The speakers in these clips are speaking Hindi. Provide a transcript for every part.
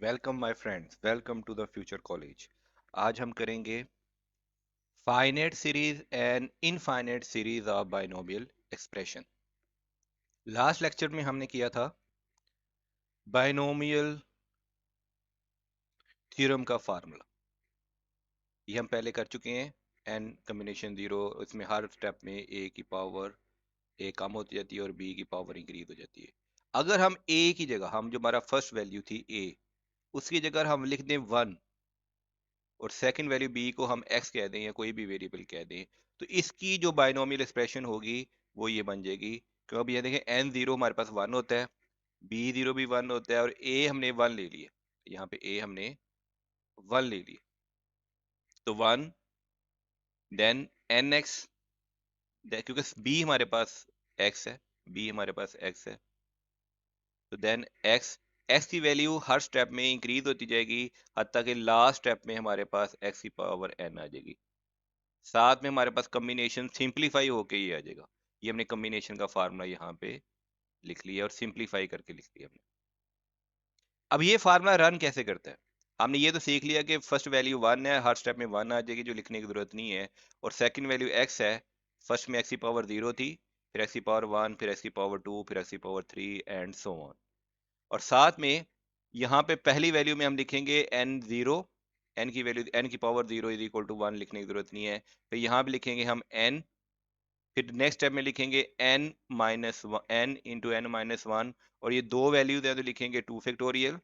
Welcome my friends, welcome to the future college. आज हम करेंगे finite series and infinite series of binomial expression. Last lecture में हमने किया था बाइनोमियल थ्योरम का फार्मूला। ये हम पहले कर चुके हैं। एन कम्बिनेशन जीरो, इसमें हर स्टेप में ए की पावर ए कम होती जाती है और बी की पावर इंक्रीज हो जाती है। अगर हम ए की जगह, हम जो हमारा फर्स्ट वैल्यू थी ए, उसकी जगह हम लिख दें 1 और सेकंड वैल्यू बी को हम एक्स कह दें या कोई भी वेरिएबल कह दें, तो इसकी जो बाइनोमियल एक्सप्रेशन होगी वो ये बन जाएगी। क्योंकि अब ये देखें एन जीरो हमारे पास 1 होता है, बी जीरो भी 1 होता है और ए हमने 1 ले लिया। यहाँ पे ए हमने 1 ले लिया, तो 1 देन एन एक्स, क्योंकि बी हमारे पास एक्स है, बी हमारे पास एक्स है, तो देन एक्स, एक्स की वैल्यू हर स्टेप में इंक्रीज होती जाएगी, हत्ता कि लास्ट स्टेप में हमारे पास एक्स की पावर एन आ जाएगी। साथ में हमारे पास कॉम्बिनेशन सिंपलीफाई होके ही आ जाएगा। ये हमने कॉम्बिनेशन का फार्मूला यहाँ पे लिख लिया और सिंपलीफाई करके लिख दिया हमने। अब ये फार्मूला रन कैसे करता है? हमने ये तो सीख लिया कि फर्स्ट वैल्यू 1 है, हर स्टेप में 1 आ जाएगी, जो लिखने की जरूरत नहीं है। और सेकंड वैल्यू x है, फर्स्ट में x की पावर 0 थी, फिर x की पावर 1, फिर x की पावर 2, फिर x की पावर 3 एंड सो ऑन। और साथ में यहाँ पे पहली वैल्यू में हम लिखेंगे n0, n की वैल्यू n की पावर 0 इज इक्वल टू 1 लिखने की जरूरत नहीं है। फिर यहाँ पे लिखेंगे हम n, फिर नेक्स्ट स्टेप में लिखेंगे n into n minus one, और ये दो वैल्यूज है तो लिखेंगे 2 फैक्टोरियल।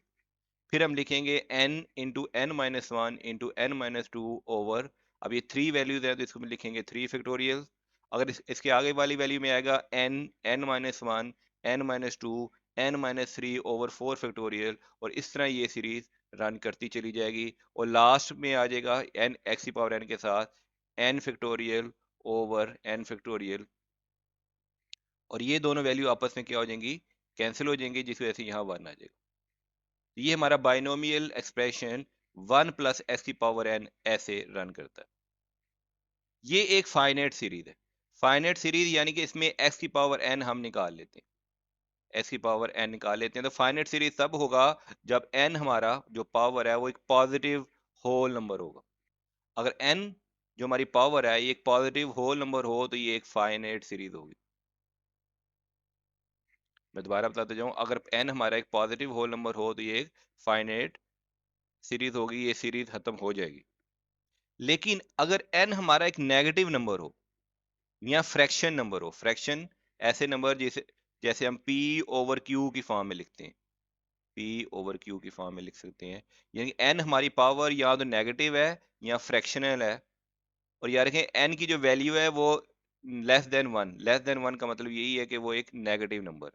फिर हम लिखेंगे n into n minus one into n minus two over, अब ये 3 वैल्यूज है तो इसको हम लिखेंगे 3 फैक्टोरियल। अगर इसके आगे वाली वैल्यू में आएगा n minus one, n minus two, n minus three over 4 factorial, और इस तरह ये सीरीज रन करती चली जाएगी। और लास्ट में आ जाएगा एन एक्स की पावर एन के साथ n factorial over n factorial, और ये दोनों वैल्यू आपस में क्या हो जाएंगी, कैंसिल हो जाएंगी, जिस वजह से यहाँ 1 आ जाएगा। तो ये हमारा बाइनोमियल एक्सप्रेशन 1 प्लस एक्स की पावर एन ऐसे रन करता है। ये एक फाइनाइट सीरीज है। फाइनाइट सीरीज यानी कि इसमें एक्स की पावर एन हम निकाल लेते हैं, एक्स की पावर एन निकाल लेते हैं। तो फाइनाइट सीरीज तब होगा जब एन हमारा जो पावर है वो एक पॉजिटिव होल नंबर होगा। अगर एन जो हमारी पावर है ये एक पॉजिटिव होल नंबर हो तो ये एक फाइनाइट सीरीज होगी। मैं दोबारा बताते जाऊं, अगर n हमारा एक पॉजिटिव होल नंबर हो तो ये एक फाइनाइट सीरीज होगी, ये सीरीज खत्म हो जाएगी। लेकिन अगर n हमारा एक नेगेटिव नंबर हो या फ्रैक्शन नंबर हो, फ्रैक्शन ऐसे नंबर जैसे जैसे हम p ओवर q की फॉर्म में लिखते हैं, p ओवर q की फॉर्म में लिख सकते हैं, यानी n हमारी पावर या तो नेगेटिव है या फ्रैक्शनल है। और याद रखें n की जो वैल्यू है वो लेस देन वन का मतलब यही है कि वो एक नेगेटिव नंबर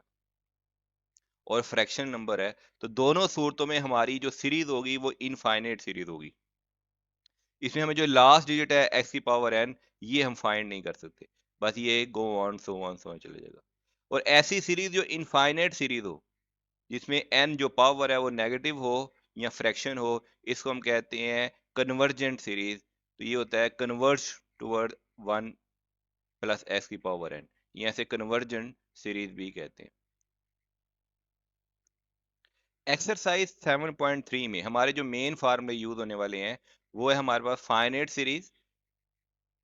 और फ्रैक्शन नंबर है। तो दोनों सूरतों में हमारी जो सीरीज होगी वो इनफाइनाइट सीरीज होगी। इसमें हमें जो लास्ट डिजिट है एक्स की पावर एन, ये हम फाइंड नहीं कर सकते, बस ये गो ऑन चले जाएगा। और ऐसी सीरीज जो इनफाइनाइट सीरीज हो, जिसमें एन जो पावर है वो नेगेटिव हो या फ्रैक्शन हो, इसको हम कहते हैं कन्वर्जेंट सीरीज। तो ये होता है कन्वर्ज टुवर्ड 1 प्लस एक्स की पावर एन, ये ऐसे कन्वर्जेंट सीरीज भी कहते हैं। एक्सरसाइज 7.3 में हमारे जो मेन फार्मूले यूज होने वाले हैं वो है हमारे पास फाइनाइट सीरीज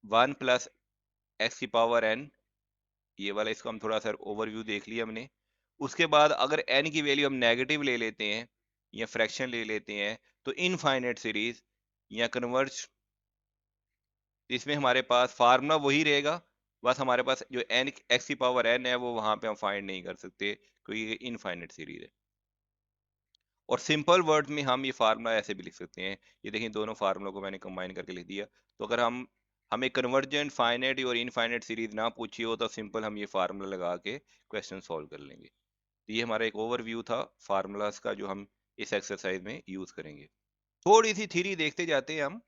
1 प्लस एक्स की पावर एन, ये वाला, इसको हम थोड़ा सा ओवरव्यू देख लिया हमने। उसके बाद अगर एन की वैल्यू हम नेगेटिव ले लेते हैं या फ्रैक्शन ले लेते हैं तो इनफाइनाइट सीरीज या कन्वर्ज, इसमें हमारे पास फार्मूला वही रहेगा, बस हमारे पास जो एन एक्स की पावर एन है वो वहां पे हम फाइंड नहीं कर सकते क्योंकि ये इनफाइनाइट सीरीज है। और सिंपल वर्ड में हम ये फार्मूला ऐसे भी लिख सकते हैं, ये देखिए दोनों फार्मूलों को मैंने कंबाइन करके लिख दिया। तो अगर हम हमें कन्वर्जेंट फाइनाइट और इनफाइनाइट सीरीज ना पूछी हो तो सिंपल हम ये फार्मूला लगा के क्वेश्चन सॉल्व कर लेंगे। तो ये हमारा एक ओवरव्यू था फार्मूलाज का जो हम इस एक्सरसाइज में यूज करेंगे। थोड़ी सी थ्योरी देखते जाते हैं हम।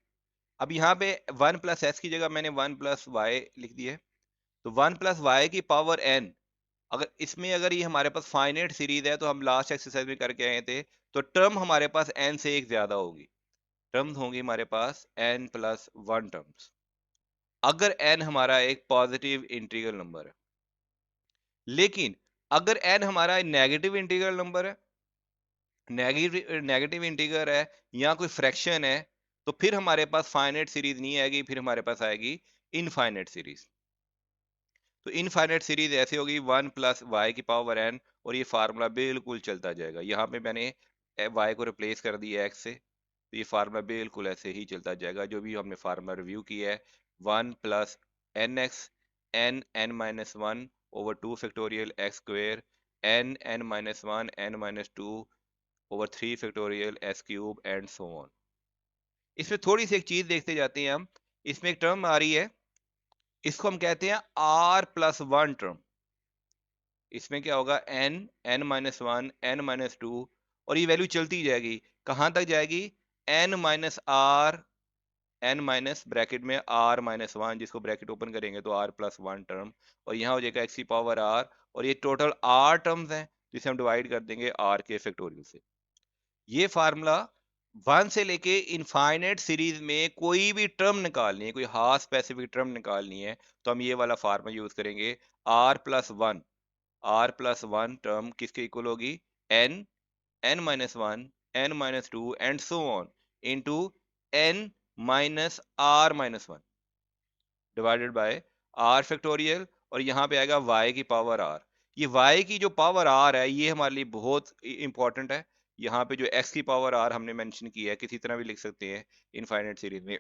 अब यहाँ पे 1 प्लस एस की जगह मैंने 1 प्लस वाई लिख दिया है, तो 1 प्लस वाई की पावर एन, अगर इसमें अगर ये हमारे पास फाइनाइट सीरीज है तो हम लास्ट एक्सरसाइज में करके आए थे, तो टर्म हमारे पास n से एक ज्यादा होगी, टर्म्स होंगी हमारे पास n प्लस वन टर्म्स, अगर n हमारा एक पॉजिटिव इंटीग्रल नंबर है। लेकिन अगर n हमारा नेगेटिव इंटीग्रल नंबर है नेगेटिव इंटीगर है या कोई फ्रैक्शन है, तो फिर हमारे पास फाइनाइट सीरीज नहीं आएगी, फिर हमारे पास आएगी इनफाइनाइट सीरीज। तो इनफाइनाइट सीरीज ऐसे होगी 1 प्लस वाई की पावर एन, और ये फार्मूला बिल्कुल चलता जाएगा। यहाँ पे मैंने वाई को रिप्लेस कर दिया एक्स से, तो ये फार्मूला बिल्कुल ऐसे ही चलता जाएगा जो भी हमने फार्मूला रिव्यू किया है। 1 plus n x n n minus one over 2 factorial x square n n minus one n minus two over 3 factorial x cube and so on. इसमें थोड़ी सी एक चीज देखते जाते हैं हम। इसमें एक टर्म आ रही है, इसको हम कहते हैं आर प्लस वन टर्म। इसमें क्या होगा, n n minus one n minus two, और ये वैल्यू चलती जाएगी। कहां तक जाएगी, n minus r, n minus bracket में आर माइनस वन, जिसको ब्रैकेट ओपन करेंगे तो आर प्लस वन टर्म, और यहाँ हो जाएगा एक्स की पावर आर, और ये टोटल आर टर्म्स हैं जिसे हम डिवाइड कर देंगे आर के फैक्टोरियल से। ये फार्मूला वन से लेके इनफाइनाइट सीरीज में कोई भी टर्म निकालनी है, कोई हाफ स्पेसिफिक टर्म निकालनी है, तो हम ये वाला फार्मूला यूज करेंगे। R plus one, r plus one term किसके इक्वल होगी, n n minus one n minus two and so on into n minus r minus one divided by r factorial, और यहाँ पे आएगा y की पावर r। ये y की जो पावर r है ये हमारे लिए बहुत इंपॉर्टेंट है। यहाँ पे जो x की पावर r हमने मेंशन किया है, किसी तरह भी लिख सकते हैं इनफाइनाइट सीरीज में,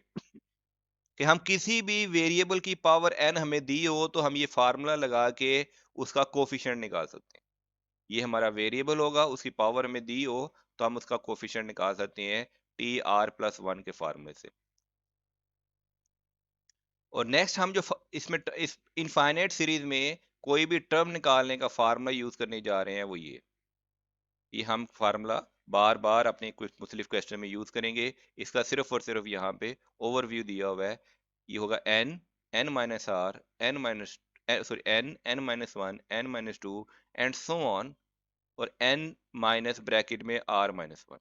कि हम किसी भी वेरिएबल की पावर n हमें दी हो तो हम ये फार्मूला लगा के उसका कोफिशिएंट निकाल सकते हैं। ये हमारा वेरिएबल होगा, उसकी पावर हमें दी हो तो हम उसका कोफिशिएंट निकाल सकते हैं टी आर प्लस वन के फार्मूले से। और नेक्स्ट हम जो इस इनफाइनाइट सीरीज में कोई भी टर्म निकालने का फार्मूला यूज करने जा रहे हैं वो ये हम फार्मूला बार बार अपने कुछ मुख्तलिफ क्वेश्चन में यूज करेंगे। इसका सिर्फ और सिर्फ यहाँ पे ओवरव्यू दिया हुआ है। ये होगा n n minus r n minus sorry n n minus one n minus two and so on, और एन माइनस ब्रैकेट में आर माइनस वन,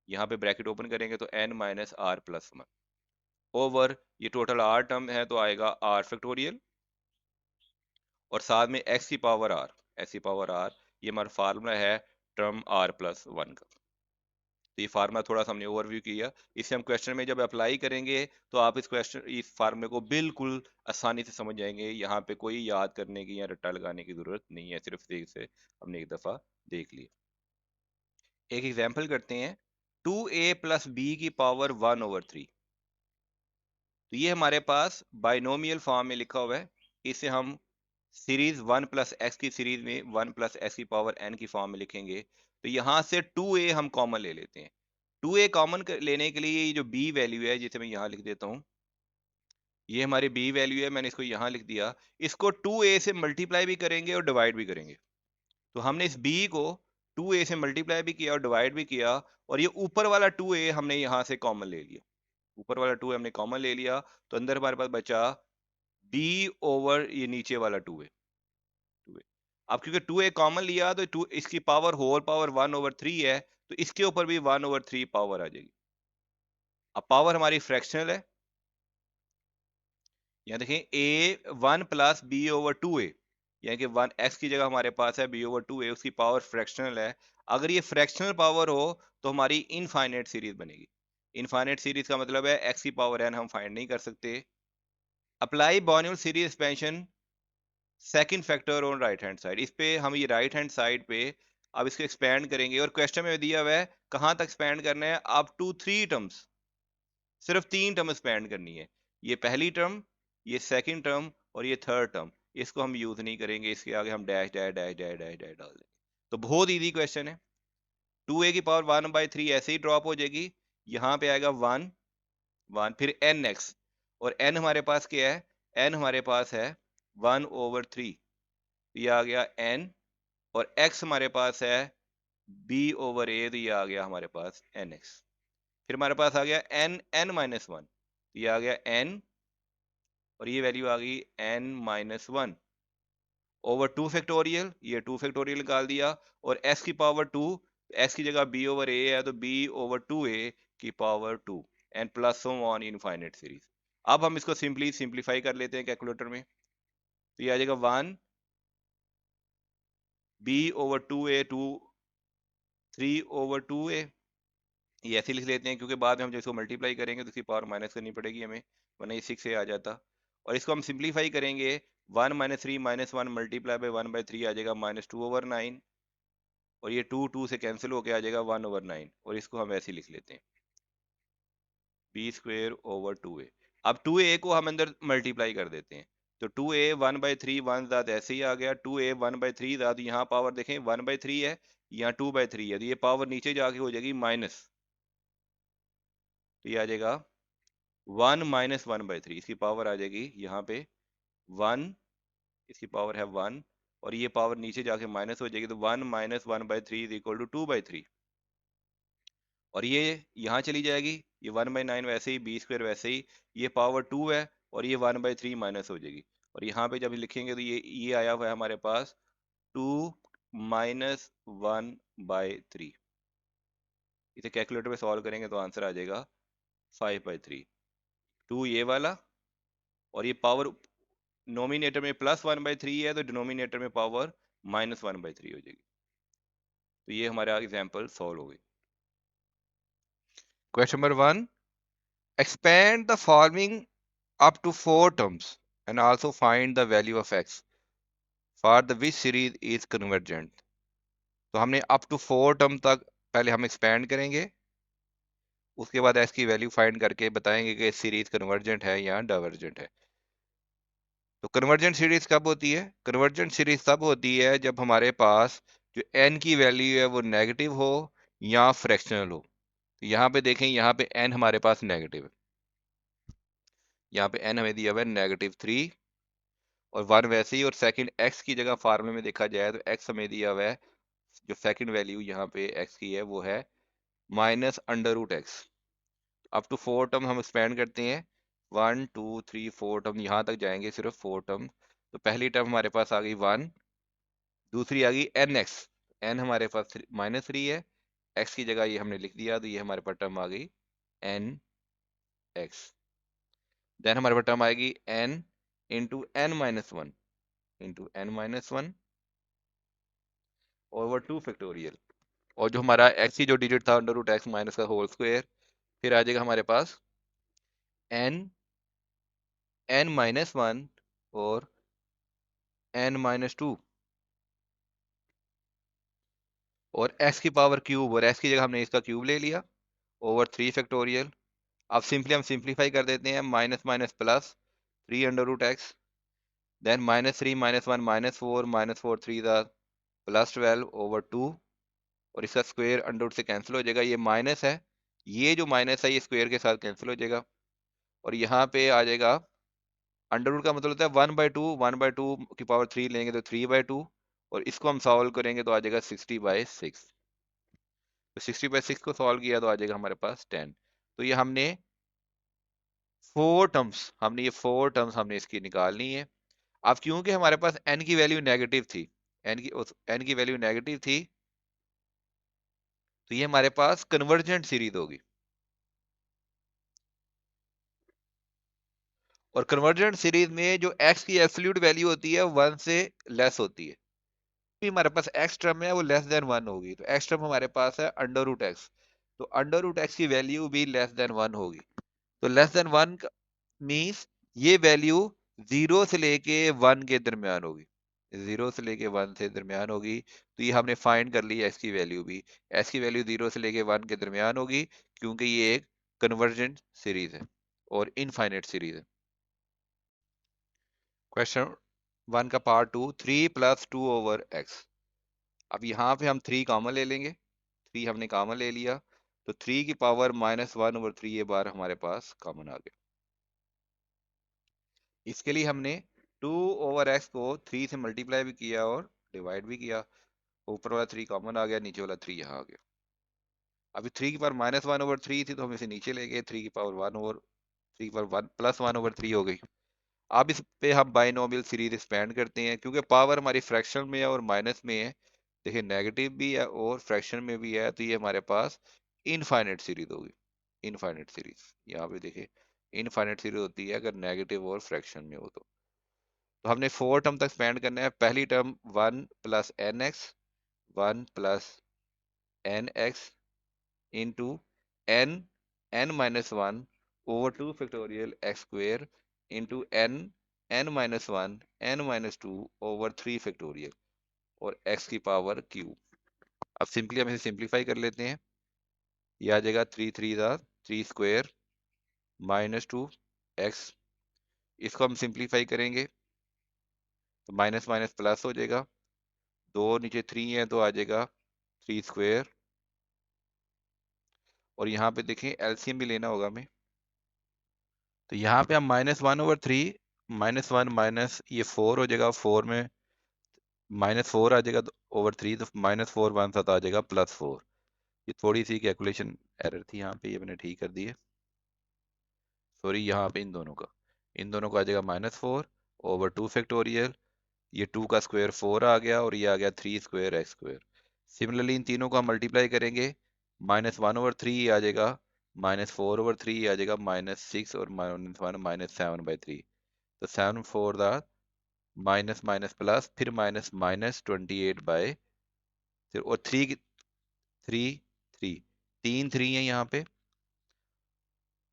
यहाँ पे ब्रैकेट ओपन करेंगे तो n minus r plus one over ये टोटल आर टर्म है तो आएगा आर फैक्टोरियल, और साथ में एक्स की पावर आर, एक्स की पावर आर, ये हमारा फार्मूला है टर्म आर प्लस वन का। तो ये फार्मूला थोड़ा सा हमने ओवरव्यू किया। इसे हम क्वेश्चन में जब अप्लाई करेंगे तो आप इस फार्मूले को बिल्कुल आसानी से समझ जाएंगे। यहाँ पे कोई याद करने की या रट्टा लगाने की जरूरत नहीं है, सिर्फ से हमने एक दफा देख लिया। एक एग्जाम्पल करते हैं, 2a प्लस बी की पावर 1/3। तो ये हमारे पास बाइनोमियल फॉर्म में लिखा हुआ है। इसे हम सीरीज 1 प्लस एक्स की सीरीज में 1 प्लस एक्स की पावर एन की फॉर्म में लिखेंगे। तो यहाँ से 2a हम कॉमन ले लेते हैं। 2a कॉमन लेने के लिए ये जो b वैल्यू है, जिसे मैं यहाँ लिख देता हूँ, ये हमारी b वैल्यू है, मैंने इसको यहाँ लिख दिया। इसको 2a से मल्टीप्लाई भी करेंगे और डिवाइड भी करेंगे। तो हमने इस b को 2a से मल्टीप्लाई भी किया और डिवाइड भी किया, और ये ऊपर वाला 2a हमने यहाँ से कॉमन ले लिया। ऊपर वाला 2a हमने कॉमन ले लिया, तो अंदर हमारे पास बचा b ओवर ये नीचे वाला 2a। अब क्योंकि 2a कॉमन लिया तो टू इसकी पावर होल पावर 1/3 है, तो इसके ऊपर भी 1/3 पावर आ जाएगी। अब पावर हमारी फ्रैक्शनल है, यहाँ देखें a 1 प्लस b/2a, यानी कि 1 x की जगह हमारे पास है b/2a, उसकी पावर फ्रैक्शनल है। अगर ये फ्रैक्शनल पावर हो तो हमारी इनफाइनाइट सीरीज बनेगी। इनफाइनाइट सीरीज का मतलब है x की पावर n हम फाइंड नहीं कर सकते। Apply binomial series expansion second factor on right hand side, इस पे हम ये राइट हैंड साइड पे अब इसको एक्सपेंड करेंगे, और क्वेश्चन में दिया हुआ है कहां तक एक्सपेंड करना है, अप टू 3 टर्म्स, सिर्फ 3 टर्म एक्सपेंड करनी है। ये पहली टर्म, ये सेकंड टर्म और ये थर्ड टर्म, इसको हम यूज नहीं करेंगे, इसके आगे हम dash dash dash dash dash dash डाल देंगे। तो बहुत इजी क्वेश्चन है। 2a की पावर 1/3 ऐसे ही ड्रॉप हो जाएगी, यहाँ पे आएगा 1 1 फिर एन एक्स, और एन हमारे पास क्या है, एन हमारे पास है 1/3, ये आ गया n, और x हमारे पास है b/a, तो ये आ गया हमारे पास nx। फिर हमारे पास आ गया n(n-1), ये आ गया n, और ये वैल्यू आ गई n-1 ओवर 2 फैक्टोरियल, ये 2 फैक्टोरियल निकाल दिया, और x की पावर 2, x की जगह b/a है तो b/2a की power 2, and plus so on infinite series. अब हम इसको सिंप्लीफाई कर लेते हैं कैलकुलेटर में, तो ये आ जाएगा 1 b/2a 2 3/2a, ये ऐसे लिख लेते हैं क्योंकि बाद में हम जब इसको मल्टीप्लाई करेंगे तो इसकी पावर माइनस करनी पड़ेगी हमें, वरना ये 6a आ जाता। और इसको हम सिंप्लीफाई करेंगे, 1 - 3 - 1 मल्टीप्लाई बाय 1/3 आ जाएगा -2/9, और ये 2 2 से कैंसिल होके आ जाएगा 1/9, और इसको हम ऐसे ही लिख लेते हैं b²/2a। अब 2a को हम अंदर मल्टीप्लाई कर देते हैं, तो 2a 1/3 वन दाद ऐसे ही आ गया, 2a 1/3 दाद, यहाँ पावर देखें 1/3 है, यहाँ 2/3 है, तो ये पावर नीचे जाके हो जाएगी माइनस, तो ये आ जाएगा 1 - 1/3, इसकी पावर आ जाएगी यहाँ पे 1, इसकी पावर है 1, और ये पावर नीचे जाके माइनस हो जाएगी, तो 1 - 1/3 इज इक्वल टू 2/3, और ये यहाँ चली जाएगी, ये 1/9 वैसे ही, b² वैसे ही, ये पावर 2 है, और ये 1/3 माइनस हो जाएगी, और यहाँ पे जब लिखेंगे तो ये आया हुआ है हमारे पास 2 - 1/3, इसे कैलकुलेटर पे सॉल्व करेंगे तो आंसर आ जाएगा 5/3। 2 ये वाला, और ये पावर नोमिनेटर में +1/3 है, तो डिनोमिनेटर में पावर -1/3 हो जाएगी। तो ये हमारा एग्जाम्पल सॉल्व हो गई। Question number 1, expand the following up to 4 terms and also find the value of x for the which series is convergent। तो हमने up to 4 term तक पहले हम expand करेंगे, उसके बाद x की वैल्यू फाइंड करके बताएंगे कि सीरीज कन्वर्जेंट है या डाइवर्जेंट है। तो कन्वर्जेंट सीरीज कब होती है? कन्वर्जेंट सीरीज तब होती है जब हमारे पास जो n की वैल्यू है वो नेगेटिव हो या फ्रैक्शनल हो। तो यहाँ पे देखें, यहाँ पे n हमारे पास नेगेटिव है, यहाँ पे n हमें दिया हुआ है -3 और 1 वैसे ही, और सेकंड x की जगह फार्मूले में देखा जाए तो x हमें दिया हुआ है, जो सेकंड वैल्यू यहाँ पे x की है वो है -√x। अप टू 4 टर्म हम एक्सपेंड करते हैं, 1 2 3 4 टर्म यहाँ तक जाएंगे, सिर्फ 4 टर्म। तो पहली टर्म हमारे पास आ गई 1, दूसरी आ गई nx, n हमारे पास -3 है, x की जगह ये हमने लिख दिया, तो ये हमारे पास टर्म आ गई nx। देन हमारे पास टर्म आएगी n into n-1 into n-1 over 2 factorial, और जो हमारा x की जो डिजिट था √x माइनस का होल स्क्वायर, फिर आ जाएगा हमारे पास n-1 और n-2 और x की पावर क्यूब, और x की जगह हमने इसका क्यूब ले लिया, ओवर 3 फैक्टोरियल। अब सिंपली हम सिंप्लीफाई कर देते हैं, minus minus plus 3 √x, then -3 -1 -4 -4 3 the +12 over 2, और इसका स्क्वायर अंडर से कैंसिल हो जाएगा, ये माइनस है, ये जो माइनस है ये स्क्वायर के साथ कैंसिल हो जाएगा, और यहाँ पे आ जाएगा अंडर रूट का मतलब होता है 1/2, 1/2 की पावर 3 लेंगे तो 3/2, और इसको हम सॉल्व करेंगे तो आ जाएगा 60/6। तो 60/6 को सॉल्व किया तो आ जाएगा हमारे पास 10। तो ये हमने 4 टर्म्स, हमने इसकी निकालनी है। अब क्योंकि हमारे पास n की वैल्यू नेगेटिव थी, n की वैल्यू नेगेटिव थी, तो ये हमारे पास कन्वर्जेंट सीरीज होगी, और कन्वर्जेंट सीरीज में जो x की एब्सोल्यूट वैल्यू होती है 1 से लेस होती है, भी हमारे पास x टर्म है वो लेस देन 1 होगी, तो x टर्म हमारे पास है √x, तो √x की वैल्यू भी लेस देन 1 होगी। तो लेस देन 1 मींस ये वैल्यू 0 से लेके 1 के दरमियान होगी, 0 से लेके 1 से दरमियान होगी। तो ये हमने फाइंड कर ली x की वैल्यू भी, x की वैल्यू 0 से लेके 1 के दरमियान होगी, क्योंकि ये एक कन्वर्जेंट सीरीज है और इनफाइनाइट सीरीज है। क्वेश्चन 1 का पार्ट 2, 3 + 2/x। अब यहाँ पे हम 3 कॉमन ले लेंगे, 3 हमने कॉमन ले लिया, तो 3 की पावर -1/3 ये बार हमारे पास कॉमन आ गया। इसके लिए हमने 2/x को 3 से मल्टीप्लाई भी किया और डिवाइड भी किया, ऊपर वाला 3 कॉमन आ गया, नीचे वाला 3 यहाँ आ गया। अभी 3 की पावर -1/3 थी तो हम इसे नीचे ले गए, 3 की पावर 3 की पावर 1 +1/3 हो गई। अब इस पे हम बाइनोमियल सीरीज एक्सपेंड करते हैं, क्योंकि पावर हमारी फ्रैक्शन में है और माइनस में है, देखिए नेगेटिव भी है और फ्रैक्शन में भी है, तो ये हमारे पास इनफाइनाइट सीरीज होगी, इनफाइनाइट सीरीज। यहाँ पे देखिए इनफाइनाइट सीरीज होती है अगर नेगेटिव और फ्रैक्शन में हो तो हमने 4 टर्म तक स्पेंड करना है। पहली term 1 + nx, 1 + n x into n n minus one over two factorial x square into n n minus one n minus two over three factorial और एक्स की पावर क्यू। अब सिंपली हम इसे सिंप्लीफाई कर लेते हैं। ये आ जाएगा थ्री थ्री ज़ा three square minus two x. इसको हम सिंप्लीफाई करेंगे तो माइनस माइनस प्लस हो जाएगा, दो नीचे थ्री है तो आ जाएगा थ्री स्क्वेयर। और यहाँ पे देखें एलसीएम भी लेना होगा हमें, तो यहाँ पे हम minus one over three minus one minus ये फोर हो जाएगा, फोर में माइनस फोर आ जाएगा ओवर थ्री, तो माइनस फोर वन साथ आ जाएगा प्लस फोर। ये थोड़ी सी कैलकुलेशन एरर थी यहाँ पे, ये मैंने ठीक कर दी है, सॉरी। यहाँ पे इन दोनों का आ जाएगा minus four over two factorial, ये टू का स्क्वायर फोर आ गया और ये आ गया three square X square. Similarly इन तीनों को हम मल्टीप्लाई करेंगे, माइनस वन ओवर थ्री आ जाएगा माइनस फोर ओवर थ्री आ जाएगा माइनस सिक्स और minus one minus seven by three. तो seven four the minus minus plus फिर माइनस माइनस 28 बाय, फिर और थ्री थ्री थ्री तीन थ्री है यहाँ पे।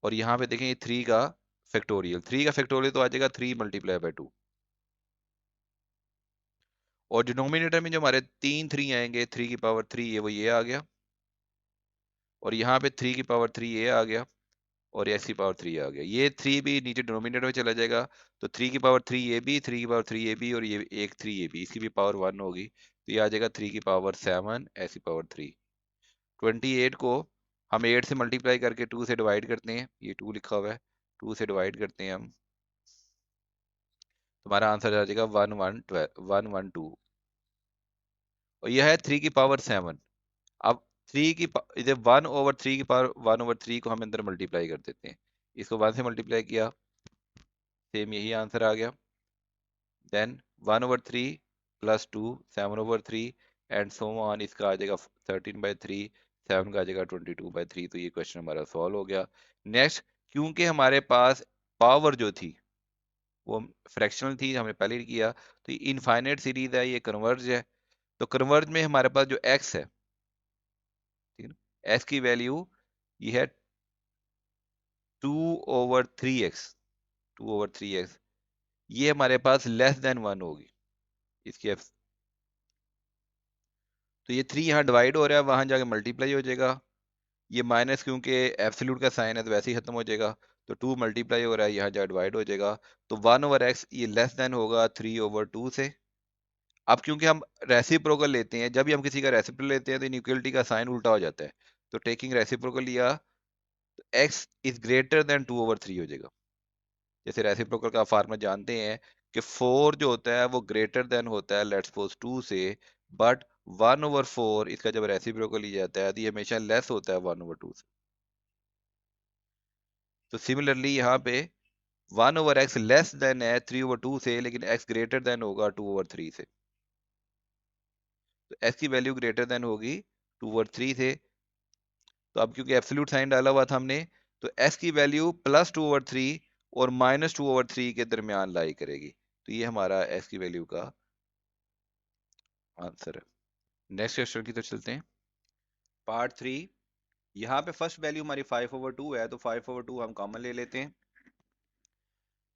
और यहाँ पे देखें ये थ्री का फैक्टोरियल तो आ जाएगा थ्री मल्टीप्लाई बाय टू। और डिनोमिनेटर में जो हमारे तीन थ्री आएंगे, थ्री की पावर थ्री ये वो ये आ गया, और यहाँ पे थ्री की पावर थ्री ये आ गया और एक्स की पावर थ्री आ गया। ये थ्री भी नीचे डिनोमिनेटर में चला जाएगा, तो थ्री की पावर थ्री ये भी, थ्री की पावर थ्री ये भी और ये एक थ्री ये भी, इसकी भी पावर वन होगी, तो ये आ जाएगा थ्री की पावर सेवन एक्स की पावर थ्री। 28 को हम 8 से मल्टीप्लाई करके 2 से डिवाइड करते हैं, ये 2 लिखा हुआ है, 2 से डिवाइड करते हैं हम, तुम्हारा आंसर आ जाएगा 112 और यह है 3 की पावर 7। अब इधर 1 ओवर 3 की पावर 1 ओवर 3 को हम अंदर मल्टीप्लाई कर देते हैं, इसको 1 से मल्टीप्लाई किया, सेम यही आंसर आ गया। Then 1 over 3 plus two 7 over 3 and so on, इसका आ जाएगा 13/3, 7 का आ जाएगा 22/3। तो ये क्वेश्चन हमारा सॉल्व हो गया। नेक्स्ट, क्योंकि हमारे पास पावर जो थी वो फ्रैक्शनल थी, हमने पहले ही किया, तो ये इनफाइनाइट सीरीज है, ये कन्वर्ज है, तो कन्वर्ज में हमारे पास जो एक्स है, ठीक है ना, एक्स की वैल्यू ये है 2/3x, 2/3x, ये हमारे पास लेस देन वन होगी इसकी तो ये थ्री यहाँ डिवाइड हो रहा है, वहां जाके मल्टीप्लाई हो जाएगा, ये माइनस क्योंकि एब्सोल्यूट का साइन है तो वैसे ही खत्म हो जाएगा, तो टू मल्टीप्लाई हो रहा है, यहाँ जाके डिवाइड हो जाएगा, तो 1/x ये लेस देन होगा 3/2 से। अब क्योंकि हम रेसिप्रोकल लेते हैं, जब भी हम किसी का रेसिप्रोकल लेते हैं तो इनइक्वलिटी का साइन उल्टा हो जाता है, तो टेकिंग रेसिप्रोकल लिया तो x इज ग्रेटर देन 2/3 हो जाएगा। जैसे रेसिप्रोकल का फार्मूला जानते हैं कि 4 जो होता है वो ग्रेटर देन होता है लेट्स सपोज 2 से, बट 1/4 इसका जब रेसिप्रोकल लिया जाता है तो ये हमेशा लेस होता है 1/2 से। तो सिमिलरली यहाँ पे 1/x लेस देन है 3/2 से, लेकिन x ग्रेटर देन होगा 2/3 से, तो x की वैल्यू ग्रेटर देन होगी 2/3 से। तो अब क्योंकि एब्सोल्यूट साइन डाला हुआ था हमने, तो x की वैल्यू +2/3 और -2/3 के दरमियान लाई करेगी, तो ये हमारा x की वैल्यू का आंसर है। नेक्स्ट क्वेश्चन की तरफ चलते हैं, पार्ट 3। यहाँ पे फर्स्ट वैल्यू हमारी 5/2 है, तो 5/2 हम कॉमन ले लेते हैं,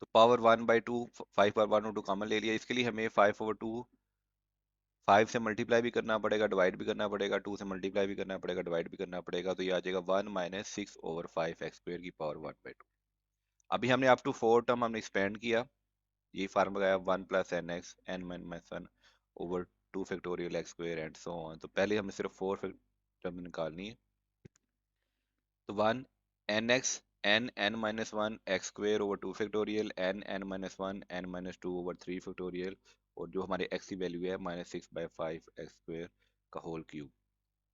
तो पावर 1/2, 5 पावर 1/2 कॉमन ले लिया। इसके लिए हमें 5/2 5 से मल्टीप्लाई भी करना पड़ेगा, डिवाइड भी करना पड़ेगा, 2 से मल्टीप्लाई भी करना पड़ेगा, डिवाइड भी करना पड़ेगा, तो ये आ जाएगा 1 - 6/5 x² की पावर 1/2। अभी हमने अप टू 4 टर्म हमने एक्सपेंड किया, यही फार्मूला आया 1 + nx n-1/2 x² and so on. तो पहले हमें सिर्फ 4 टर्म निकालनी है, तो 1 nx n-1 x² n-1 n-2/3 और जो हमारे x की वैल्यू है -6/5 x² का होल क्यूब।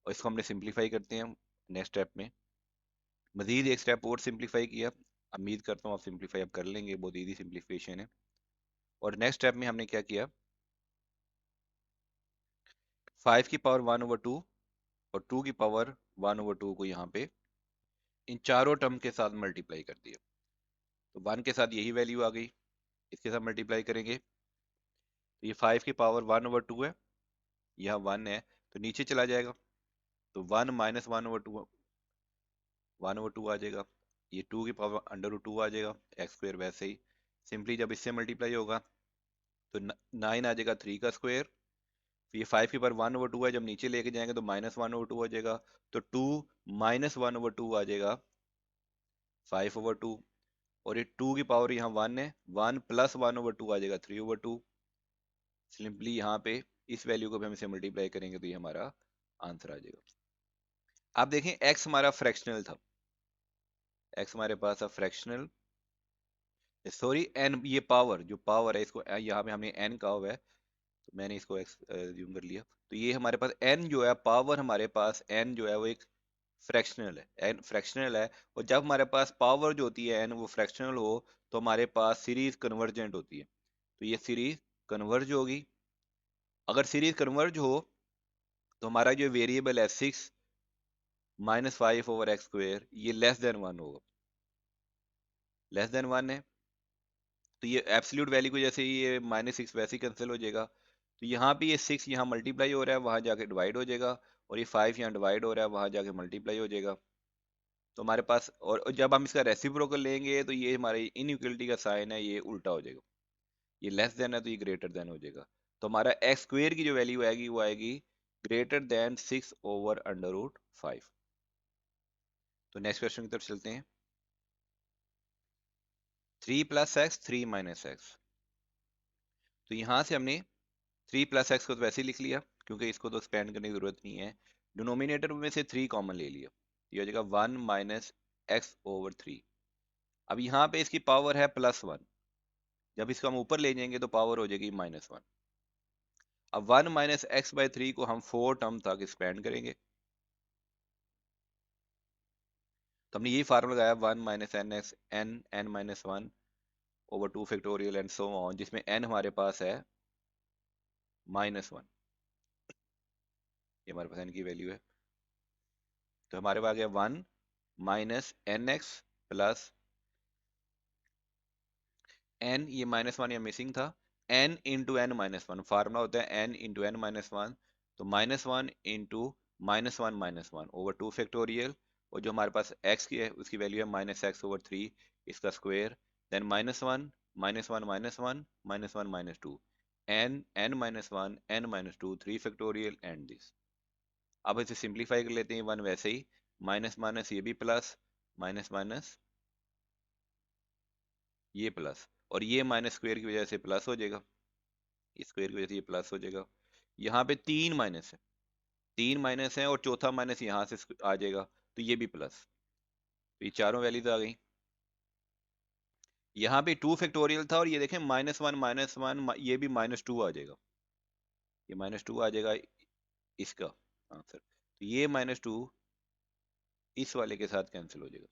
और इसको हमने सिंप्लीफाई करते हैं नेक्स्ट स्टेप में, मजीद एक स्टेप और सिंप्लीफाई किया, उम्मीद करता हूँ आप सिंप्लीफाई अब कर लेंगे, बहुत ईजी सिंप्लीफिकेशन है। और नेक्स्ट स्टेप में हमने क्या किया, 5 की पावर 1/2 और 2 की पावर 1/2 को यहाँ पे इन चारों टर्म के साथ मल्टीप्लाई कर दिया, तो 1 के साथ यही वैल्यू आ गई, इसके साथ मल्टीप्लाई करेंगे, तो ये 5 की पावर 1/2 है, यहाँ 1 है तो नीचे चला जाएगा, तो 1 माइनस 1/2 आ जाएगा। ये 2 की पावर √2 आ जाएगा। एक्स स्क्वायर वैसे ही सिंपली जब इससे मल्टीप्लाई होगा तो 9 आ जाएगा 3 का स्क्वायर। ये 5 के पावर 1/2 है, जब नीचे लेके जाएंगे तो -1/2 हो जाएगा। तो 2 माइनस 1/2 आ जाएगा 5/2। और ये 2 की पावर यहाँ 1 है, 1 प्लस 1/2 आ जाएगा 3/2। सिंपली यहाँ पे इस वैल्यू को भी हम इसे मल्टीप्लाई करेंगे तो ये हमारा आंसर आ जाएगा। आप देखें x हमारा फ्रैक्शनल था, x हमारे पास था फ्रैक्शनल, सॉरी n, ये पावर जो पावर है इसको यहाँ पे हमने n कहा हुआ है तो मैंने इसको x यूज कर लिया। तो ये हमारे पास n जो है पावर, हमारे पास n जो है वो एक फ्रैक्शनल है, n फ्रैक्शनल है। और जब हमारे पास पावर जो होती है n वो फ्रैक्शनल हो तो हमारे पास सीरीज कन्वर्जेंट होती है, तो ये सीरीज कन्वर्ज होगी। अगर सीरीज कन्वर्ज हो तो हमारा जो वेरिएबल है 6 माइनस 5/x² ये लेस देन 1 होगा, लेस देन 1 है। तो ये एब्सोल्यूट वैल्यू को जैसे ये -6 वैसे ही कैंसिल हो जाएगा। तो यहाँ पे ये 6 यहाँ मल्टीप्लाई हो रहा है, वहां जाके डिवाइड हो जाएगा। और ये 5 यहाँ डिवाइड हो रहा है, वहां जाके मल्टीप्लाई हो जाएगा। तो हमारे पास और जब हम इसका रेसिप्रोकल लेंगे तो ये हमारी इनइक्वलिटी का साइन है, ये उल्टा हो जाएगा। ये लेस देन है तो ये ग्रेटर देन हो जाएगा। तो हमारा एक्स स्क्वेयर की जो वैल्यू आएगी वो आएगी ग्रेटर देन 6/√5। तो नेक्स्ट क्वेश्चन की तरफ चलते हैं। 3 + x 3 - x। तो यहां से हमने 3 + x को तो वैसे ही लिख लिया क्योंकि इसको तो एक्सपेंड करने की जरूरत नहीं है। डिनोमिनेटर में से 3 कॉमन ले लिया, ये हो जाएगा 1 माइनस x/3। अब यहाँ पे इसकी पावर है +1, जब इसको हम ऊपर ले जाएंगे तो पावर हो जाएगी -1। अब 1 माइनस x/3 को हम 4 टर्म तक एक्सपेंड करेंगे। तो हमने यही फार्मूला लगाया 1 minus n(n-1/2 and so on), जिसमें n हमारे पास है -1। ये हमारे पास n की वैल्यू है। तो हमारे पास आ गया 1 माइनस nx प्लस n, ये -1 या मिसिंग था, n into n minus one, formula होता है n into n minus one. तो -1 इंटू -1 - 1/2। और जो हमारे पास x की है उसकी वैल्यू है -x/3 इसका square. Then -1 -1 -1 -1 -2 n(n-1) n-2 3 and this. अब इसे सिंप्लीफाई कर लेते हैं, वन वैसे ही, माइनस माइनस ये भी प्लस, माइनस माइनस ये प्लस, और ये माइनस स्क्वायर की वजह से प्लस हो जाएगा, इस स्क्वायर की वजह से ये प्लस हो जाएगा। यहाँ पे 3 माइनस है, 3 माइनस है और चौथा माइनस यहाँ से आ जाएगा, तो ये भी प्लस। तो ये चारों वैल्यूज आ गई। यहाँ पे 2 था और ये देखें -1 ये भी -2 आ जाएगा, ये -2 आ जाएगा इसका आंसर। तो ये -2 इस वाले के साथ कैंसिल हो जाएगा,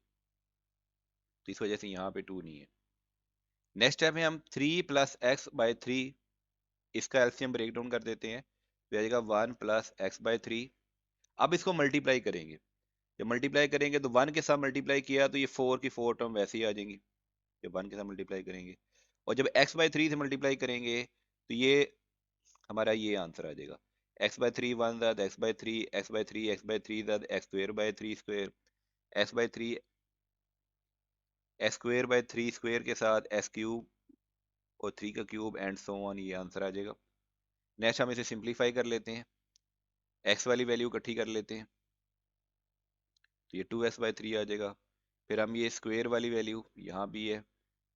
तो इस वजह से यहाँ पे 2 नहीं है। नेक्स्ट स्टेप में हम 3 + x/3 इसका एलसीएम ब्रेक डाउन कर देते हैं, तो आ जाएगा 1 + x/3। अब इसको मल्टीप्लाई करेंगे, जब मल्टीप्लाई करेंगे तो 1 के साथ मल्टीप्लाई किया तो ये 4 की 4 टर्म वैसे ही आ जाएंगी, जब 1 के साथ मल्टीप्लाई करेंगे। और जब x/3 से मल्टीप्लाई करेंगे तो ये हमारा ये आंसर आ जाएगा, x/3 1 ज़ाद x/3 x/3 x/3 ज़ाद x²/3 x/3 x²/3 square के साथ s³ और 3 का क्यूब एंड सो ऑन, ये आंसर आ जाएगा। नेक्स्ट हम इसे सिंप्लीफाई कर लेते हैं, x वाली वैल्यू इकट्ठी कर लेते हैं, तो ये 2s/3 आ जाएगा। फिर हम ये स्क्वायर वाली वैल्यू यहाँ भी है